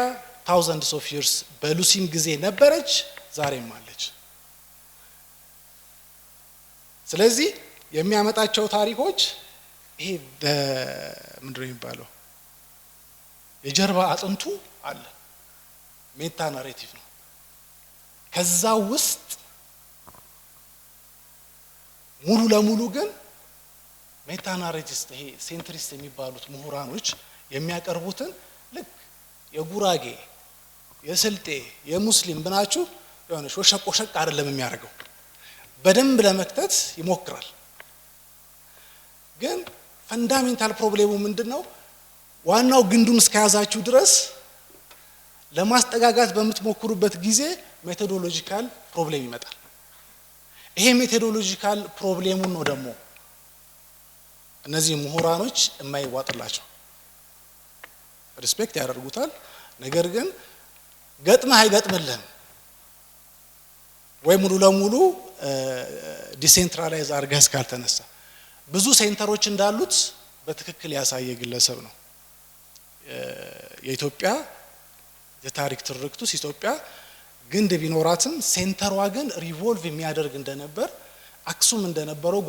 thousands of years በሉሲም ጊዜ ነበረች ዛሬም አለች ስለዚህ የሚያመጣቸው ታሪኮች ይሄ ምንድነው የሚባለው የጀርባ አጥንቱ አለ ሜታ ናሬቲቭ ነው ከዛ ውስጥ ሙሉ ለሙሉ ግን ሜታ ናሬቲስት ይሄ ሴንትሪስት የሚባሉት ምሁራኖች የሚያቀርቡትን ልክ የጉራጌ የስልጤ የሙስሊም ብናችሁ የሆነ ሾሸቅ አይደለም የሚያደርገው በደንብ ለመክተት ይሞክራል ግን ፈንዳሜንታል ፕሮብሌሙ ምንድነው ዋናው ግንዱን እስከያዛችሁ ድረስ ለማስጠጋጋት በመትሞክሩበት ጊዜ ሜቶዶሎጂካል ፕሮብሌም ይመጣል ይሄ ሜቶዶሎጂካል ፕሮብሌሙን ነው ደግሞ እነዚህ ምሁራኖች የማይዋጥላቸው ሪስፔክት ያደርጉታል ነገር ግን ገጥመህ አይገጥምልህም ወይ ሙሉ ለሙሉ ዲሴንትራላይዝ አድርገህ እስካልተነሳ ብዙ ሴንተሮች እንዳሉት በትክክል ያሳየ ግለሰብ ነው የኢትዮጵያ የታሪክ ትርክቱስ ኢትዮጵያ ግንድ ቢኖራትም ሴንተሯ ግን ሪቮልቭ የሚያደርግ እንደነበር አክሱም እንደነበረው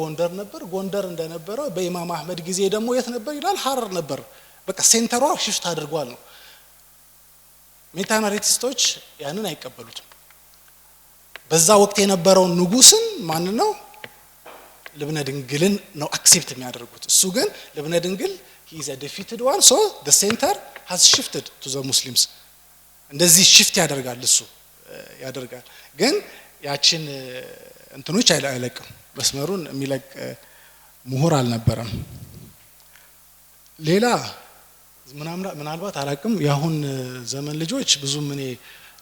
ጎንደር እንደነበረው በኢማም አህመድ ጊዜ ደግሞ የት ነበር ይላል ሐረር ነበር በቃ ሴንተሯ ሽፍት አድርጓል ነው ሜታ ናሬቲስቶች ያንን አይቀበሉትም በዛ ወቅት የነበረው ንጉስን ማን ነው ልብነ ድንግልን ነው አክሴፕት የሚያደርጉት እሱ ግን ልብነ ድንግል he is a defeated one so the center has shifted to the muslims እንደዚህ ሽፍት ያደርጋል እሱ ያደርጋል ግን ያችን እንትኖች አይለቅም መስመሩን የሚለቅ ምሁር አልነበረም ሌላ ምናልባት አላቅም ያሁን ዘመን ልጆች ብዙም እኔ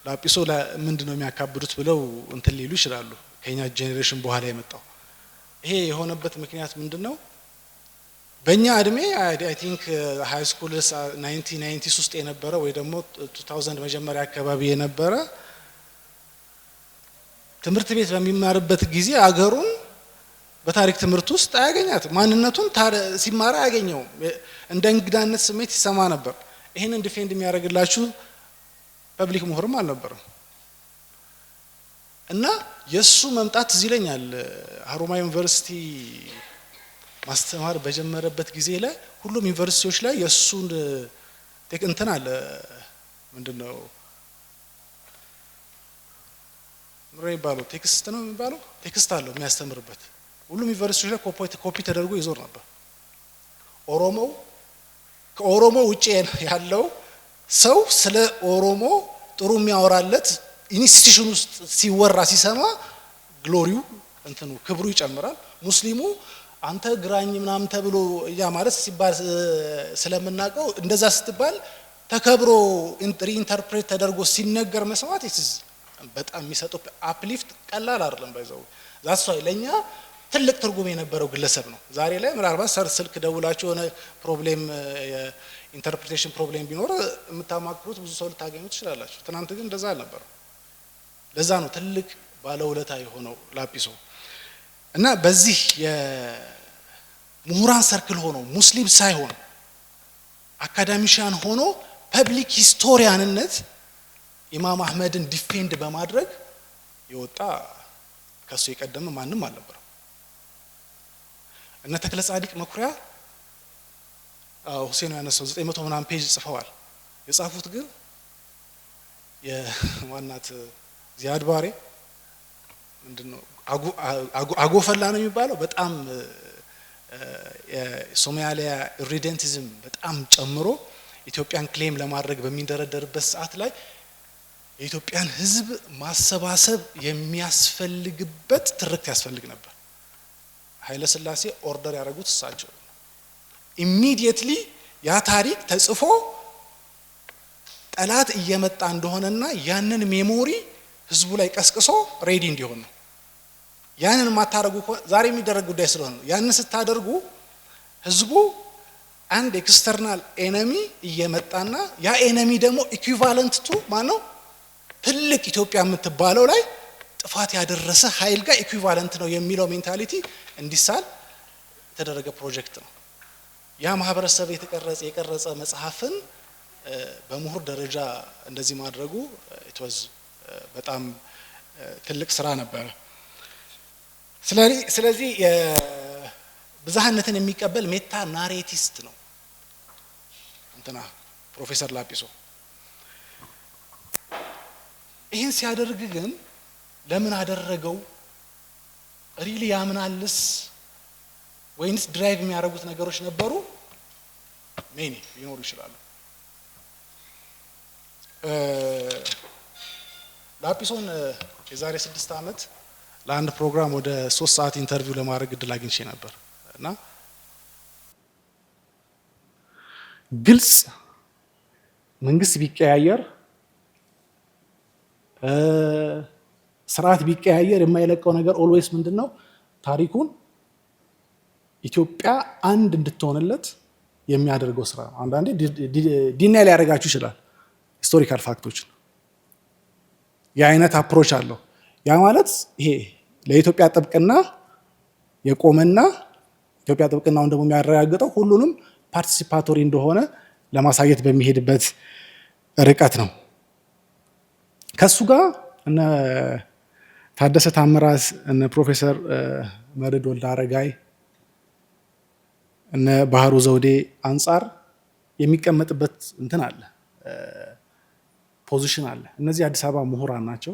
ላጲሶ ምንድነው የሚያካብዱት ብለው እንትን ሊሉ ይችላሉ ከኛ ጄኔሬሽን በኋላ የመጣው ይሄ የሆነበት ምክንያት ምንድነው በእኛ እድሜ አይ ቲንክ ሃይ ስኩል 1990 ውስጥ የነበረ ወይ ደግሞ 2000 መጀመሪያ አካባቢ የነበረ ትምህርት ቤት በሚማርበት ጊዜ አገሩን በታሪክ ትምህርት ውስጥ አያገኛት ማንነቱን ሲማራ ያገኘው እንደ እንግዳነት ስሜት ይሰማ ነበር ይሄንን ዲፌንድ የሚያደርግላችሁ ፐብሊክ ምሁርም አልነበረም እና የሱ መምጣት ዝይለኛል ሀሮማ ዩኒቨርሲቲ ማስተማር በጀመረበት ጊዜ ላይ ሁሉም ዩኒቨርሲቲዎች ላይ የሱን እንትን አለ ምንድነው ምንድነው ቴክስት ነው የሚባለው ቴክስት አለው የሚያስተምርበት ሁሉም ዩኒቨርሲቲዎች ላይ ኮፒ ተደርጎ ይዞር ነበር ከኦሮሞ ውጪ ያለው ሰው ስለ ኦሮሞ ጥሩ የሚያወራለት ኢንስቲትዩሽን ውስጥ ሲወራ ሲሰማ ግሎሪው እንትኑ ክብሩ ይጨምራል ሙስሊሙ አንተ ግራኝ ምናምን ተብሎ ያ ማለት ሲባል ስለምናቀው እንደዛ ስትባል ተከብሮ ኢንተርፕሬት ተደርጎ ሲነገር መስማት በጣም የሚሰጠው አፕሊፍት ቀላል አይደለም ባይዘው ዛስ ለኛ ትልቅ ትርጉም የነበረው ግለሰብ ነው ዛሬ ላይ ምናልባት ስልክ ደውላችሁ ሆነ ፕሮብሌም ኢንተርፕሬቴሽን ፕሮብሌም ቢኖር የምታማክሩት ብዙ ሰው ልታገኙ ትችላላችሁ ትናንት ግን እንደዛ አልነበረም ለዛ ነው ትልቅ ባለውለታ የሆነው ላጲሶ እና በዚህ የምሁራን ሰርክል ሆኖ ሙስሊም ሳይሆን አካዳሚሻን ሆኖ ፐብሊክ ሂስቶሪያንነት ኢማም አህመድን ዲፌንድ በማድረግ የወጣ ከሱ የቀደመ ማንንም አልነበረም እና ተክለ ጻዲቅ መኩሪያ ሁሴን ያነሳው 900 ምናምን ፔጅ ጽፈዋል የጻፉት ግን የዋናት ዚያድ ባሬ ምንድነው አጎፈላ ነው የሚባለው በጣም የሶማሊያ ሪደንቲዝም በጣም ጨምሮ ኢትዮጵያን ክሌም ለማድረግ በሚንደረደርበት ሰዓት ላይ የኢትዮጵያን ህዝብ ማሰባሰብ የሚያስፈልግበት ትርክት ያስፈልግ ነበር ኃይለ ሥላሴ ኦርደር ያደረጉት እሳቸው ኢሚዲየትሊ ያ ታሪክ ተጽፎ ጠላት እየመጣ እንደሆነና ያንን ሜሞሪ ህዝቡ ላይ ቀስቅሶ ሬዲ እንዲሆን ነው። ያንን ማታረጉ ዛሬ የሚደረግ ጉዳይ ስለሆነ ያንን ስታደርጉ ህዝቡ አንድ ኤክስተርናል ኤነሚ እየመጣና ያ ኤነሚ ደግሞ ኢኩቫለንት ቱ ማነው ትልቅ ኢትዮጵያ የምትባለው ላይ ጥፋት ያደረሰ ኃይል ጋር ኢኩቫለንት ነው የሚለው ሜንታሊቲ እንዲሳል የተደረገ ፕሮጀክት ነው። ያ ማህበረሰብ የቀረጸ መጽሐፍን በምሁር ደረጃ እንደዚህ ማድረጉ ኢትዋዝ በጣም ትልቅ ስራ ነበር። ስለዚህ ብዝሃነትን የሚቀበል ሜታ ናሬቲስት ነው እንትና ፕሮፌሰር ላጲሶ። ይህን ሲያደርግ ግን ለምን አደረገው? ሪሊ ያምናልስ ወይንስ ድራይቭ የሚያደርጉት ነገሮች ነበሩ? ሜኒ ሊኖሩ ይችላሉ። ላጲሶን የዛሬ 6 ዓመት ለአንድ ፕሮግራም ወደ 3 ሰዓት ኢንተርቪው ለማድረግ እድል አግኝቼ ነበር እና ግልጽ መንግስት ቢቀያየር ስርዓት ቢቀያየር የማይለቀው ነገር ኦልዌይስ ምንድነው? ታሪኩን ኢትዮጵያ አንድ እንድትሆንለት የሚያደርገው ስራ ነው። አንዳንዴ ዲናይ ሊያደርጋችሁ ይችላል ሂስቶሪካል ፋክቶችን። የአይነት አፕሮች አለው። ያ ማለት ይሄ ለኢትዮጵያ ጥብቅና የቆመና ኢትዮጵያ ጥብቅናውን ደግሞ የሚያረጋግጠው ሁሉንም ፓርቲሲፓቶሪ እንደሆነ ለማሳየት በሚሄድበት ርቀት ነው። ከሱ ጋር እነ ታደሰ ታምራት እነ ፕሮፌሰር መርዕድ ወልደአረጋይ እነ ባህሩ ዘውዴ አንጻር የሚቀመጥበት እንትን አለ፣ ፖዚሽን አለ። እነዚህ አዲስ አበባ ምሁራን ናቸው።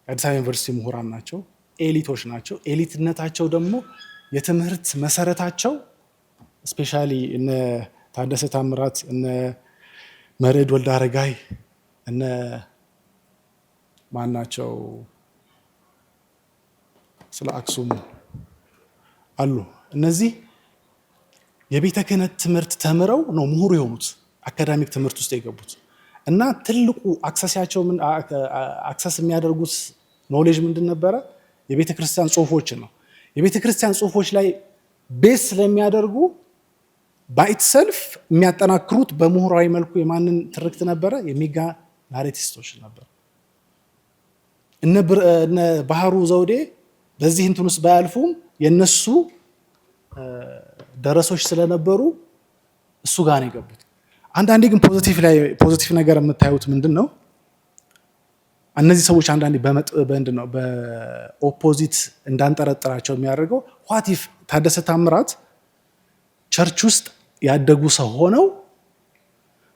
የአዲስ አበባ ዩኒቨርሲቲ ምሁራን ናቸው። ኤሊቶች ናቸው። ኤሊትነታቸው ደግሞ የትምህርት መሰረታቸው ስፔሻሊ እነ ታደሰ ታምራት እነ መርዕድ ወልደአረጋይ እነ ማናቸው ስለ አክሱም አሉ። እነዚህ የቤተ ክህነት ትምህርት ተምረው ነው ምሁር የሆኑት፣ አካዳሚክ ትምህርት ውስጥ የገቡት እና ትልቁ አክሰስ የሚያደርጉት ኖሌጅ ምንድን ነበረ? የቤተ ክርስቲያን ጽሁፎችን ነው። የቤተ ክርስቲያን ጽሁፎች ላይ ቤስ ስለሚያደርጉ ባይትሰልፍ የሚያጠናክሩት በምሁራዊ መልኩ የማንን ትርክት ነበረ? የሚጋ ናሬቲስቶች ነበር። እነ ባህሩ ዘውዴ በዚህ እንትን ውስጥ ባያልፉም የነሱ ደረሶች ስለነበሩ እሱ ጋር ነው የገቡት። አንዳንዴ ግን ፖዚቲቭ ነገር የምታዩት ምንድን ነው? እነዚህ ሰዎች አንዳንዴ በምንድን ነው በኦፖዚት እንዳንጠረጥራቸው የሚያደርገው ዋቲፍ ታደሰ ታምራት ቸርች ውስጥ ያደጉ ሰው ሆነው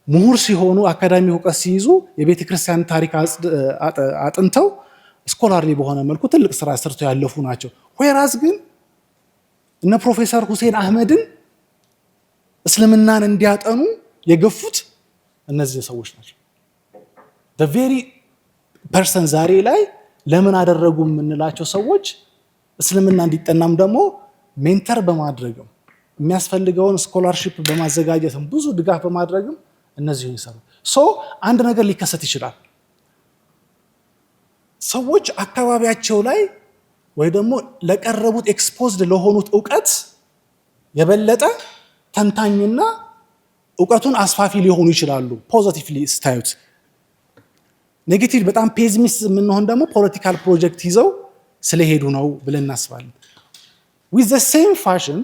ምሁር ሲሆኑ አካዳሚ እውቀት ሲይዙ የቤተ ክርስቲያን ታሪክ አጥንተው ስኮላርሊ በሆነ መልኩ ትልቅ ስራ ሰርተው ያለፉ ናቸው። ዌራዝ ግን እነ ፕሮፌሰር ሁሴን አህመድን እስልምናን እንዲያጠኑ የገፉት እነዚህ ሰዎች ናቸው። the very person ዛሬ ላይ ለምን አደረጉ የምንላቸው ሰዎች እስልምና እንዲጠናም ደግሞ ሜንተር በማድረግም የሚያስፈልገውን ስኮላርሺፕ በማዘጋጀትም ብዙ ድጋፍ በማድረግም እነዚህ ይሰሩ። አንድ ነገር ሊከሰት ይችላል። ሰዎች አካባቢያቸው ላይ ወይ ደግሞ ለቀረቡት ኤክስፖዝድ ለሆኑት እውቀት የበለጠ ተንታኝና እውቀቱን አስፋፊ ሊሆኑ ይችላሉ። ፖዚቲቭሊ ስታዩት። ኔጌቲቭ በጣም ፔሲሚስት የምንሆን ደግሞ ፖለቲካል ፕሮጀክት ይዘው ስለሄዱ ነው ብለን እናስባለን። ዊዝ ዘ ሴም ፋሽን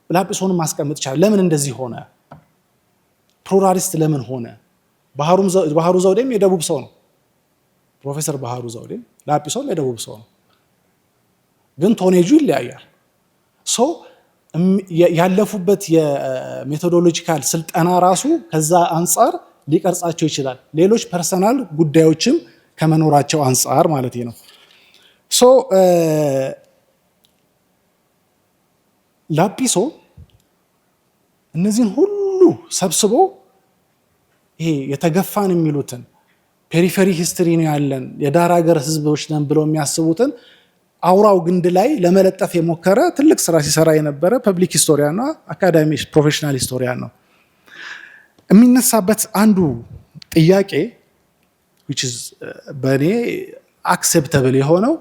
ላጲሶን ማስቀመጥ ይቻላል። ለምን እንደዚህ ሆነ? ፕሉራሊስት ለምን ሆነ? ባህሩ ዘውዴም የደቡብ ሰው ነው። ፕሮፌሰር ባህሩ ዘውዴም ላጲሶም የደቡብ ሰው ነው። ግን ቶኔጁ ይለያያል። ያለፉበት የሜቶዶሎጂካል ስልጠና ራሱ ከዛ አንጻር ሊቀርጻቸው ይችላል። ሌሎች ፐርሰናል ጉዳዮችም ከመኖራቸው አንጻር ማለት ነው። ላጲሶ እነዚህን ሁሉ ሰብስቦ ይሄ የተገፋን የሚሉትን ፔሪፌሪ ሂስትሪ ነው ያለን የዳር ሀገር ህዝቦች ነን ብለው የሚያስቡትን አውራው ግንድ ላይ ለመለጠፍ የሞከረ ትልቅ ስራ ሲሰራ የነበረ ፐብሊክ ሂስቶሪያን ነው፣ አካዳሚ ፕሮፌሽናል ሂስቶሪያን ነው። የሚነሳበት አንዱ ጥያቄ which is በእኔ አክሴፕተብል የሆነው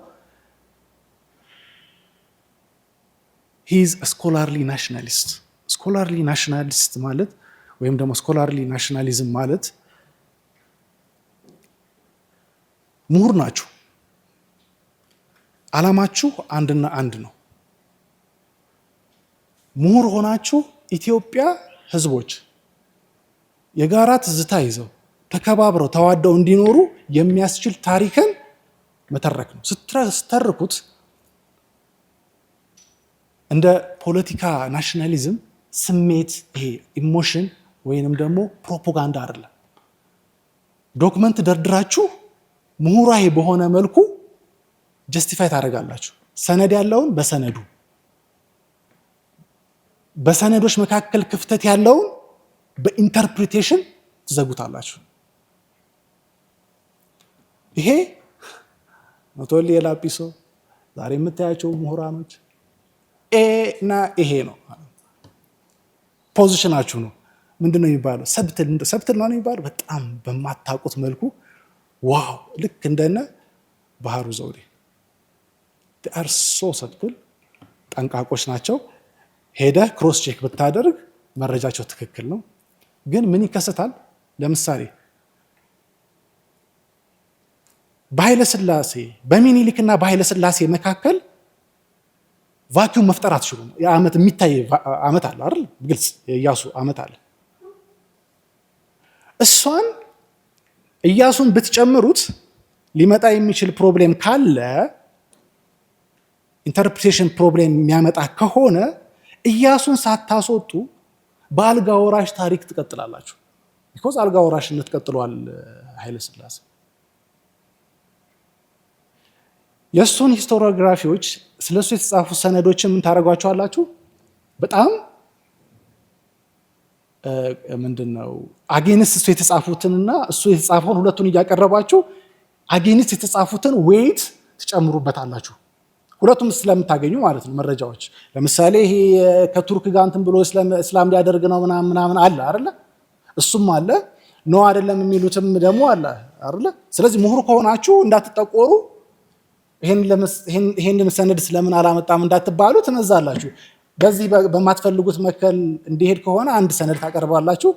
he is a scholarly nationalist። ስኮላርሊ ናሽናሊስት ማለት ወይም ደግሞ ስኮላርሊ ናሽናሊዝም ማለት ምሁር ናችሁ፣ ዓላማችሁ አንድና አንድ ነው። ምሁር ሆናችሁ ኢትዮጵያ ህዝቦች የጋራ ትዝታ ይዘው ተከባብረው ተዋደው እንዲኖሩ የሚያስችል ታሪክን መተረክ ነው። ስትተርኩት እንደ ፖለቲካ ናሽናሊዝም ስሜት፣ ይሄ ኢሞሽን ወይንም ደግሞ ፕሮፓጋንዳ አይደለም። ዶክመንት ደርድራችሁ ምሁራዊ በሆነ መልኩ ጀስቲፋይ ታደርጋላችሁ። ሰነድ ያለውን በሰነዱ፣ በሰነዶች መካከል ክፍተት ያለውን በኢንተርፕሪቴሽን ትዘጉታላችሁ። ይሄ ሞቶሊ ላጲሶ ዛሬ የምታያቸው ምሁራኖች ኤ እና ይሄ ነው ፖዚሽናችሁ ነው። ምንድን ነው የሚባለው? ሰብትል ነው የሚባለው። በጣም በማታውቁት መልኩ ዋው፣ ልክ እንደነ ባህሩ ዘውዴ ሶ ሰብትል ጠንቃቆች ናቸው። ሄደህ ክሮስ ቼክ ብታደርግ መረጃቸው ትክክል ነው። ግን ምን ይከሰታል? ለምሳሌ በኃይለ ሥላሴ በሚኒሊክና በኃይለ ሥላሴ መካከል ቫኪዩም መፍጠር አትችሉም። የዓመት የሚታይ ዓመት አለ አይደል? ግልጽ የኢያሱ ዓመት አለ። እሷን ኢያሱን ብትጨምሩት ሊመጣ የሚችል ፕሮብሌም ካለ ኢንተርፕሪቴሽን ፕሮብሌም የሚያመጣ ከሆነ ኢያሱን ሳታስወጡ በአልጋ ወራሽ ታሪክ ትቀጥላላችሁ። ቢኮዝ አልጋ ወራሽነት ቀጥሏል ኃይለ ሥላሴ። የእሱን ሂስቶሪዮግራፊዎች ስለሱ የተጻፉ ሰነዶችን ምን ታደርጓቸዋላችሁ? በጣም ምንድነው አጌንስት እሱ የተጻፉትንና እሱ የተጻፈውን ሁለቱን እያቀረባችሁ አጌንስት የተጻፉትን ዌይት ትጨምሩበታላችሁ። ሁለቱም ስለምታገኙ ማለት ነው መረጃዎች። ለምሳሌ ይሄ ከቱርክ ጋር እንትን ብሎ እስላም ሊያደርግ ነው ምናምን አለ አይደለ? እሱም አለ ነው አይደለም የሚሉትም ደግሞ አለ አይደለ? ስለዚህ ምሁር ከሆናችሁ እንዳትጠቆሩ፣ ይሄንን ሰነድ ስለምን አላመጣም እንዳትባሉ ትነዛላችሁ። በዚህ በማትፈልጉት መከል እንዲሄድ ከሆነ አንድ ሰነድ ታቀርባላችሁ፣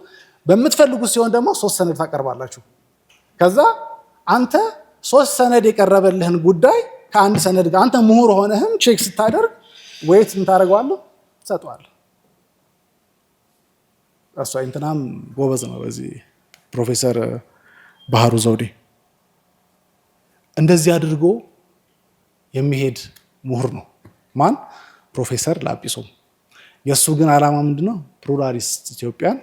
በምትፈልጉት ሲሆን ደግሞ 3 ሰነድ ታቀርባላችሁ። ከዛ አንተ 3 ሰነድ የቀረበልህን ጉዳይ ከአንድ ሰነድ ጋር አንተ ምሁር ሆነህም ቼክ ስታደርግ ወይት ምን ታደርገዋለህ? ትሰጠዋለህ። እሷ እንትናም ጎበዝ ነው በዚህ ፕሮፌሰር ባህሩ ዘውዴ እንደዚህ አድርጎ የሚሄድ ምሁር ነው። ማን? ፕሮፌሰር ላጲሶ። የእሱ ግን ዓላማ ምንድነው? ፕሉራሊስት ኢትዮጵያን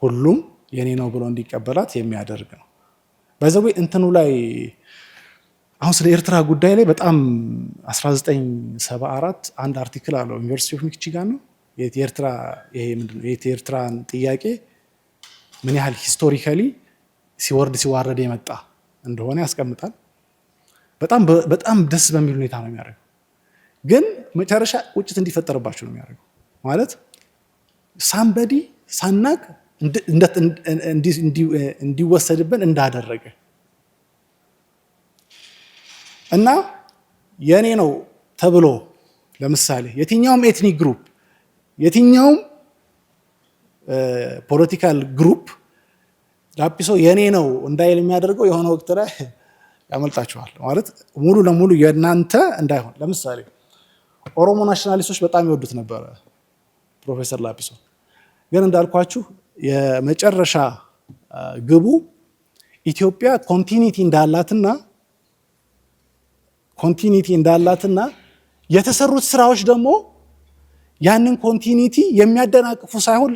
ሁሉም የኔ ነው ብሎ እንዲቀበላት የሚያደርግ ነው። በዛው እንትኑ ላይ አሁን ስለ ኤርትራ ጉዳይ ላይ በጣም 1974 አንድ አርቲክል አለው ዩኒቨርሲቲ ኦፍ ሚቺጋን ነው የኤርትራ ይሄ ምንድነው የኤርትራን ጥያቄ ምን ያህል ሂስቶሪካሊ ሲወርድ ሲዋረድ የመጣ እንደሆነ ያስቀምጣል። በጣም ደስ በሚል ሁኔታ ነው የሚያደርገው። ግን መጨረሻ ቁጭት እንዲፈጠርባቸው ነው የሚያደርገው። ማለት ሳምበዲ ሳናቅ እንዲወሰድብን እንዳደረገ እና የኔ ነው ተብሎ ለምሳሌ የትኛውም ኤትኒክ ግሩፕ የትኛውም ፖለቲካል ግሩፕ ላጲሶ የኔ ነው እንዳይል የሚያደርገው የሆነ ወቅት ላይ ያመልጣችኋል። ማለት ሙሉ ለሙሉ የናንተ እንዳይሆን። ለምሳሌ ኦሮሞ ናሽናሊስቶች በጣም ይወዱት ነበረ ፕሮፌሰር ላጲሶ። ግን እንዳልኳችሁ የመጨረሻ ግቡ ኢትዮጵያ ኮንቲኒቲ እንዳላትና የተሰሩት ስራዎች ደግሞ ያንን ኮንቲኒቲ የሚያደናቅፉ ሳይሆን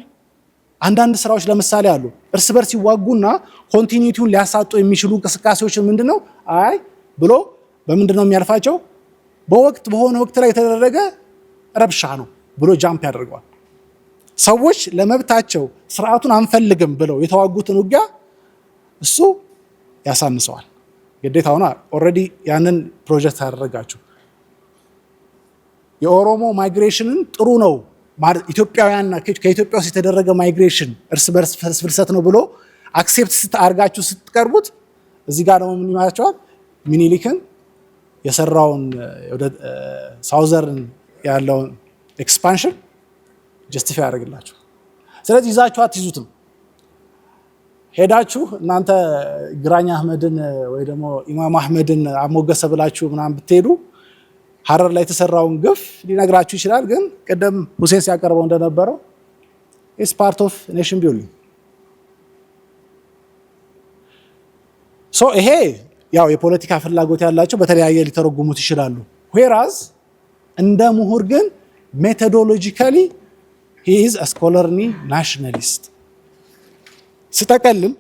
አንዳንድ ስራዎች ለምሳሌ አሉ እርስ በርስ ሲዋጉና ኮንቲኒቲውን ሊያሳጡ የሚችሉ እንቅስቃሴዎችን ምንድነው አይ ብሎ በምንድነው የሚያልፋቸው? በሆነ ወቅት ላይ የተደረገ ረብሻ ነው ብሎ ጃምፕ ያደርገዋል። ሰዎች ለመብታቸው ስርዓቱን አንፈልግም ብለው የተዋጉትን ውጊያ እሱ ያሳንሰዋል። ግዴታ ሆና ኦልሬዲ ያንን ፕሮጀክት አደረጋችሁ። የኦሮሞ ማይግሬሽንን ጥሩ ነው ኢትዮጵያውያንና ከኢትዮጵያ ውስጥ የተደረገ ማይግሬሽን እርስ በርስ ፍልሰት ነው ብሎ አክሴፕት አድርጋችሁ ስትቀርቡት እዚህ ጋር ደግሞ ምን ይማራቸዋል? ሚኒሊክን የሰራውን ወደ ሳውዘርን ያለውን ኤክስፓንሽን ጀስቲፋይ ያደርግላችሁ። ስለዚህ ይዛችሁ አትይዙትም። ሄዳችሁ እናንተ ግራኝ አህመድን ወይ ደግሞ ኢማም አህመድን አሞገሰ ብላችሁ ምናምን ብትሄዱ ሀረር ላይ የተሰራውን ግፍ ሊነግራችሁ ይችላል። ግን ቀደም ሁሴን ሲያቀርበው እንደነበረው ኢስ ፓርት ኦፍ ኔሽን ቢልዲንግ። ሶ ይሄ ያው የፖለቲካ ፍላጎት ያላቸው በተለያየ ሊተረጉሙት ይችላሉ። ዌራዝ እንደ ምሁር ግን ሜቶዶሎጂካሊ ሂ ኢዝ አ ስኮለርሊ ናሽናሊስት። ስጠቀልል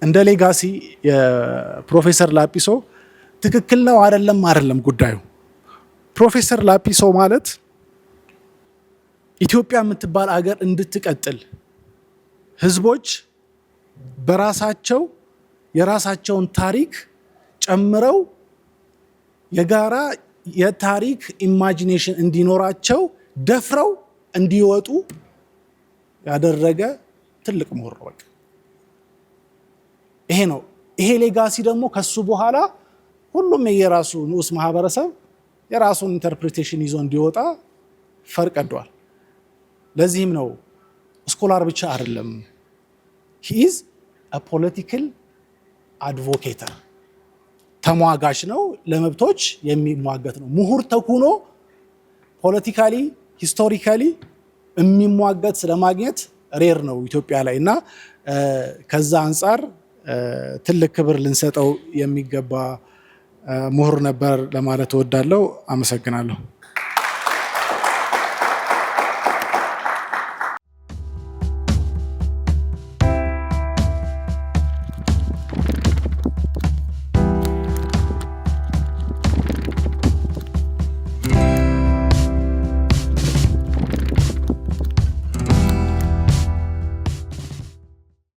እንደ ሌጋሲ የፕሮፌሰር ላጲሶ ትክክል ነው አይደለም ጉዳዩ። ፕሮፌሰር ላጲሶ ማለት ኢትዮጵያ የምትባል አገር እንድትቀጥል ህዝቦች በራሳቸው የራሳቸውን ታሪክ ጨምረው የጋራ የታሪክ ኢማጂኔሽን እንዲኖራቸው ደፍረው እንዲወጡ ያደረገ ትልቅ ምሁር ነው። ይሄ ነው። ይሄ ሌጋሲ ደግሞ ከሱ በኋላ ሁሉም የራሱ ንዑስ ማህበረሰብ የራሱን ኢንተርፕሪቴሽን ይዞ እንዲወጣ ፈርቀዷል። ለዚህም ነው ስኮላር ብቻ አይደለም፣ he is a political advocator፣ ተሟጋች ነው፣ ለመብቶች የሚሟገት ነው። ምሁር ተኩኖ ፖለቲካሊ ሂስቶሪካሊ የሚሟገት ስለማግኘት ሬር ነው ኢትዮጵያ ላይ እና ከዛ አንጻር ትልቅ ክብር ልንሰጠው የሚገባ ምሁር ነበር ለማለት እወዳለሁ። አመሰግናለሁ።